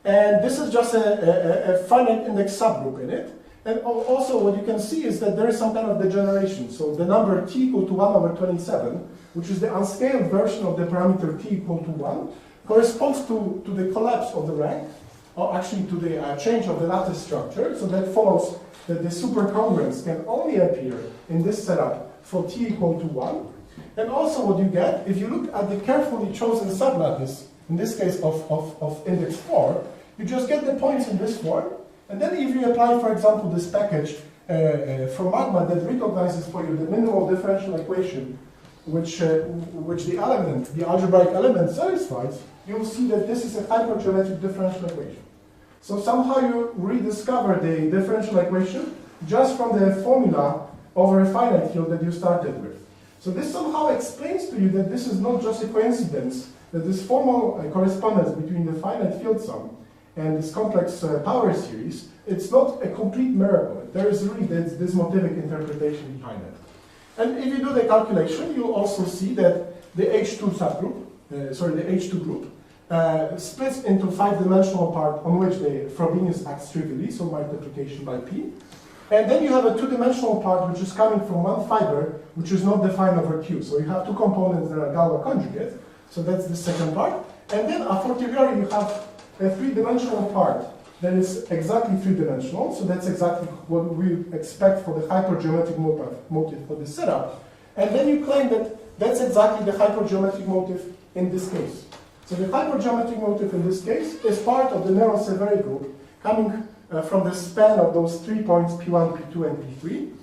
And this is just a finite index subgroup in it. And also what you can see is that there is some kind of degeneration. So the number t equal to 1 over 27, which is the unscaled version of the parameter t equal to 1, corresponds to the collapse of the rank, or actually to the change of the lattice structure. So that follows that the supercongruence can only appear in this setup for t equal to 1. And also what you get, if you look at the carefully chosen sublattice, in this case of index 4, you just get the points in this form. And then if you apply, for example, this package from Magma that recognizes for you the minimal differential equation, which the algebraic element satisfies, you'll see that this is a hypergeometric differential equation. So somehow you rediscover the differential equation just from the formula over a finite field that you started with. So this somehow explains to you that this is not just a coincidence, that this formal correspondence between the finite field sum and this complex power series, it's not a complete miracle. There is really this motivic interpretation behind it. And if you do the calculation, you'll also see that the H2 subgroup, the H2 group, splits into 5-dimensional part on which the Frobenius acts trivially, so multiplication by P. And then you have a 2-dimensional part which is coming from one fiber, which is not defined over Q. So you have two components that are Galois conjugate, so that's the second part. And then a fortiori you have a 3-dimensional part that is exactly 3-dimensional, so that's exactly what we expect for the hypergeometric motive for this setup. And then you claim that that's exactly the hypergeometric motive in this case. So the hypergeometric motive in this case is part of the Néron-Sévère group coming from the span of those 3 points P1, P2, and P3.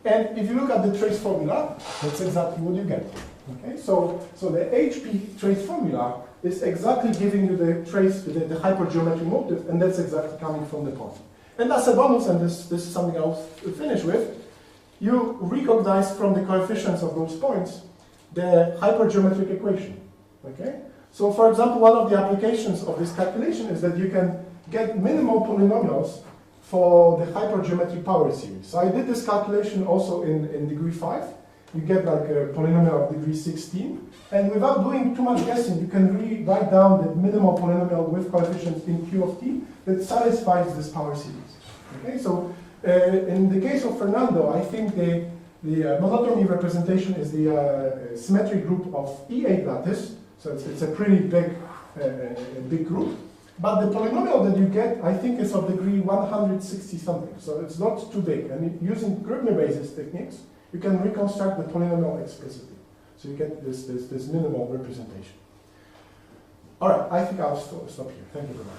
And if you look at the trace formula, that's exactly what you get. Okay, so the HP trace formula is exactly giving you the trace, the hypergeometric motive, and that's exactly coming from the point. And as a bonus, and this is something I'll finish with, you recognize from the coefficients of those points the hypergeometric equation. Okay? So for example, one of the applications of this calculation is that you can get minimal polynomials for the hypergeometric power series. So I did this calculation also in degree 5. You get like a polynomial of degree 16. And without doing too much guessing, you can really write down the minimal polynomial with coefficients in Q of t that satisfies this power series. Okay, so in the case of Fernando, I think the monodromy representation is the symmetric group of E8 lattice. So it's a pretty big group. But the polynomial that you get, I think, is of degree 160 something. So it's not too big. And using Gröbner basis techniques, you can reconstruct the polynomial explicitly. So you get this minimal representation. All right, I think I'll stop here. Thank you very much.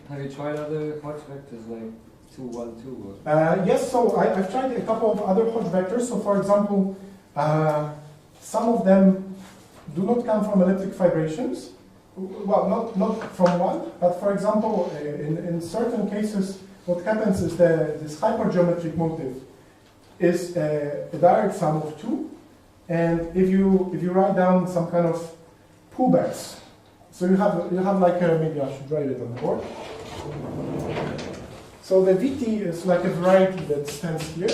Have you tried other Hodge vectors like 2, 1, 2? Yes, so I've tried a couple of other Hodge vectors. So for example, some of them do not come from elliptic fibrations. Well, not from one, but for example, in certain cases, what happens is this hypergeometric motive is a direct sum of 2. And if you write down some kind of pullbacks, so you have like maybe I should write it on the board. So the VT is like a variety that stands here,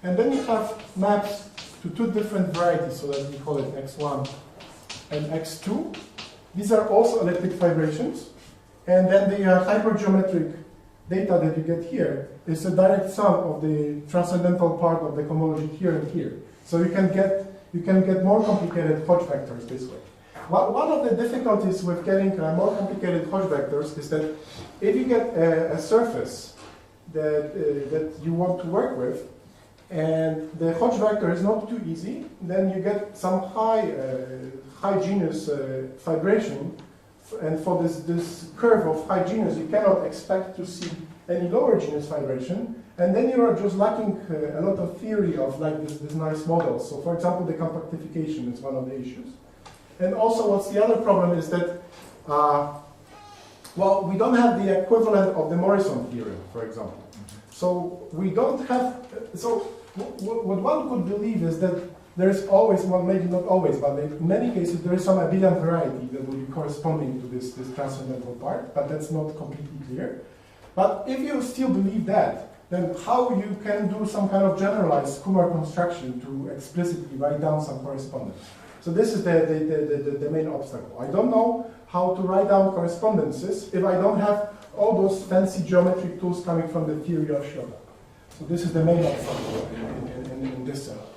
and then you have maps to two different varieties, so that we call it x1 and x2. These are also elliptic fibrations, and then the hypergeometric data that you get here is a direct sum of the transcendental part of the cohomology here and here. So you can get more complicated Hodge vectors this way. One of the difficulties with getting more complicated Hodge vectors is that if you get a surface that you want to work with, and the Hodge vector is not too easy, then you get some high genus fibration, and for this curve of high genus, you cannot expect to see any lower genus fibration, and then you are just lacking a lot of theory of like this nice models. So for example, the compactification is one of the issues. And also what's the other problem is that, well, we don't have the equivalent of the Morrison theorem, for example. So we don't have, so what one could believe is that there's always, well maybe not always, but in many cases there is some abelian variety that will be corresponding to this transcendental part, but that's not completely clear. But if you still believe that, then how you can do some kind of generalized Kumar construction to explicitly write down some correspondence? So this is the main obstacle. I don't know how to write down correspondences if I don't have all those fancy geometric tools coming from the theory of Schroeder. So this is the main obstacle in this setup.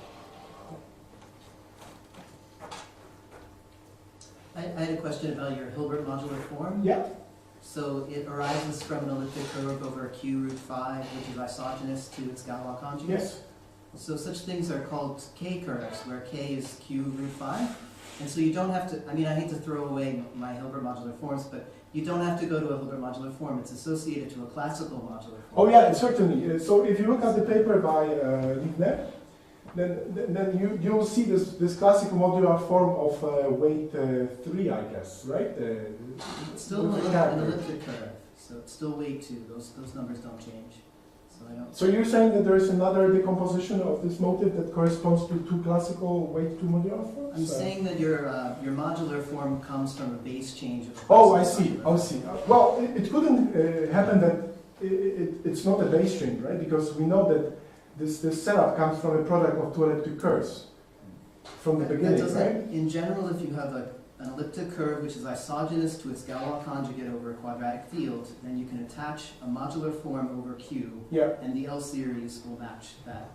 I had a question about your Hilbert modular form. Yeah. So it arises from an elliptic curve over Q root 5, which is isogynous to its Galois conjugate. Yes. So such things are called K curves, where K is Q root 5. And so you don't have to, I mean, I hate to throw away my Hilbert modular forms, but you don't have to go to a Hilbert modular form. It's associated to a classical modular form. Oh yeah, certainly. So if you look at the paper by Legendre, then you'll see this classical modular form of weight 3, I guess, right? It's still an elliptic curve, so it's still weight 2. Those numbers don't change. So I don't. So you're saying that there is another decomposition of this motive that corresponds to two classical weight 2 modular forms? I'm saying that your modular form comes from a base change of. Oh, I see. I see. Well, it couldn't happen that it's not a base change, right? Because we know that this setup comes from a product of two elliptic curves from the beginning, right? In general, if you have an elliptic curve which is isogynous to its Galois conjugate over a quadratic field, then you can attach a modular form over Q, Yeah. and the L series will match that.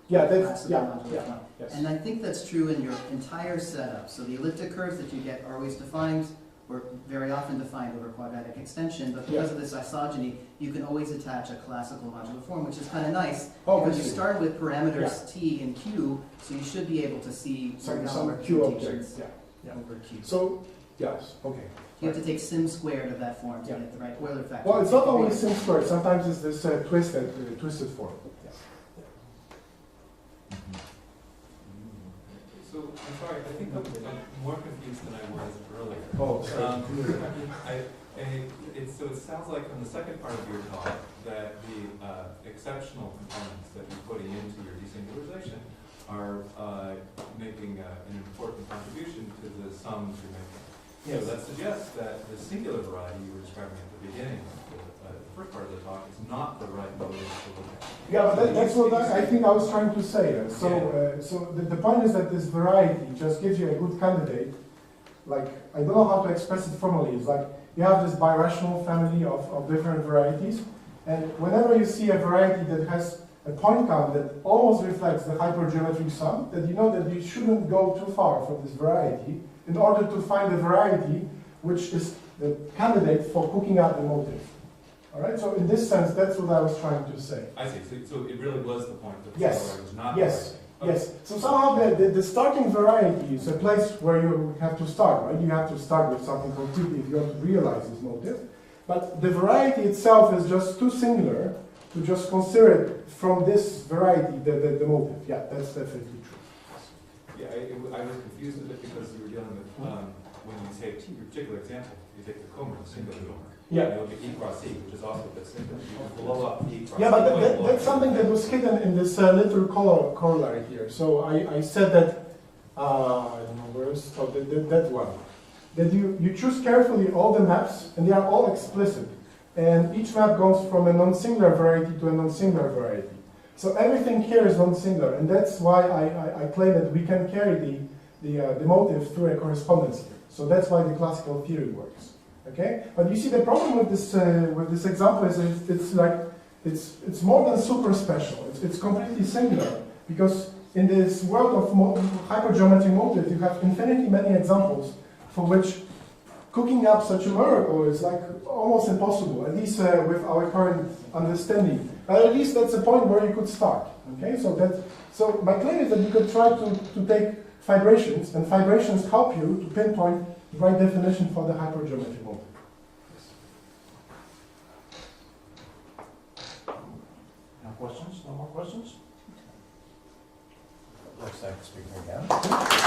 Yeah, that's classical modular form. yes. And I think that's true in your entire setup. So the elliptic curves that you get are always defined, or very often defined over quadratic extension, but because of this isogeny, you can always attach a classical modular form, which is kind of nice, because you start with parameters T and Q, so you should be able to see Some Galois Q representations object. Yeah. over Q. So yes, okay. You have to take sim squared of that form to Yeah. get the right Euler factor. Well, it's not always sim squared. Sometimes it's this twisted form. So, I'm sorry, I think I'm more confused than I was earlier. Oh, sorry. So it sounds like from the second part of your talk that the exceptional components that you're putting into your desingularization are making an important contribution to the sums you're making. Yes. So that suggests that the singular variety you were describing at the beginning of the first part of the talk is not the right motive to look at. Yeah, but that's what I think I was trying to say. So the point is that this variety just gives you a good candidate. Like, I don't know how to express it formally. It's like you have this birational family of different varieties, and whenever you see a variety that has a point count that almost reflects the hypergeometric sum, that you know that you shouldn't go too far from this variety in order to find a variety which is the candidate for cooking up the motive. All right, so in this sense, that's what I was trying to say. I see. So it really was the point that the Yes. singular was not Yes. the right. Yes, so somehow the starting variety is a place where you have to start, right? You have to start with something completely if you want to realize this motive. But the variety itself is just too singular to just consider it from this variety, the motive. Yeah, that's definitely true. Yeah, I was confused a bit because you were dealing with, when you take your particular example, you take the Comer, the singular Comer. Yeah. You know, the E cross E, which is also a bit simple. You can blow up E cross E. Yeah, but quite a lot. that's something that was hidden in this little corollary here. So I said that, I don't know where is, oh, that one. That you choose carefully all the maps, and they are all explicit. And each map goes from a non-singular variety to a non-singular variety. So everything here is non-singular, and that's why I claim that we can carry the motive through a correspondence here. So that's why the classical theory works. Okay, but you see the problem with this example is it's more than super special. It's completely singular because in this world of hypergeometric motive, you have infinitely many examples for which cooking up such a miracle is like almost impossible. At least with our current understanding. But at least that's a point where you could start. Okay, so my claim is that you could try to take fibrations, and fibrations help you to pinpoint the right definition for the hypergeometric mode. No questions? No more questions? Let's thank the speaker again.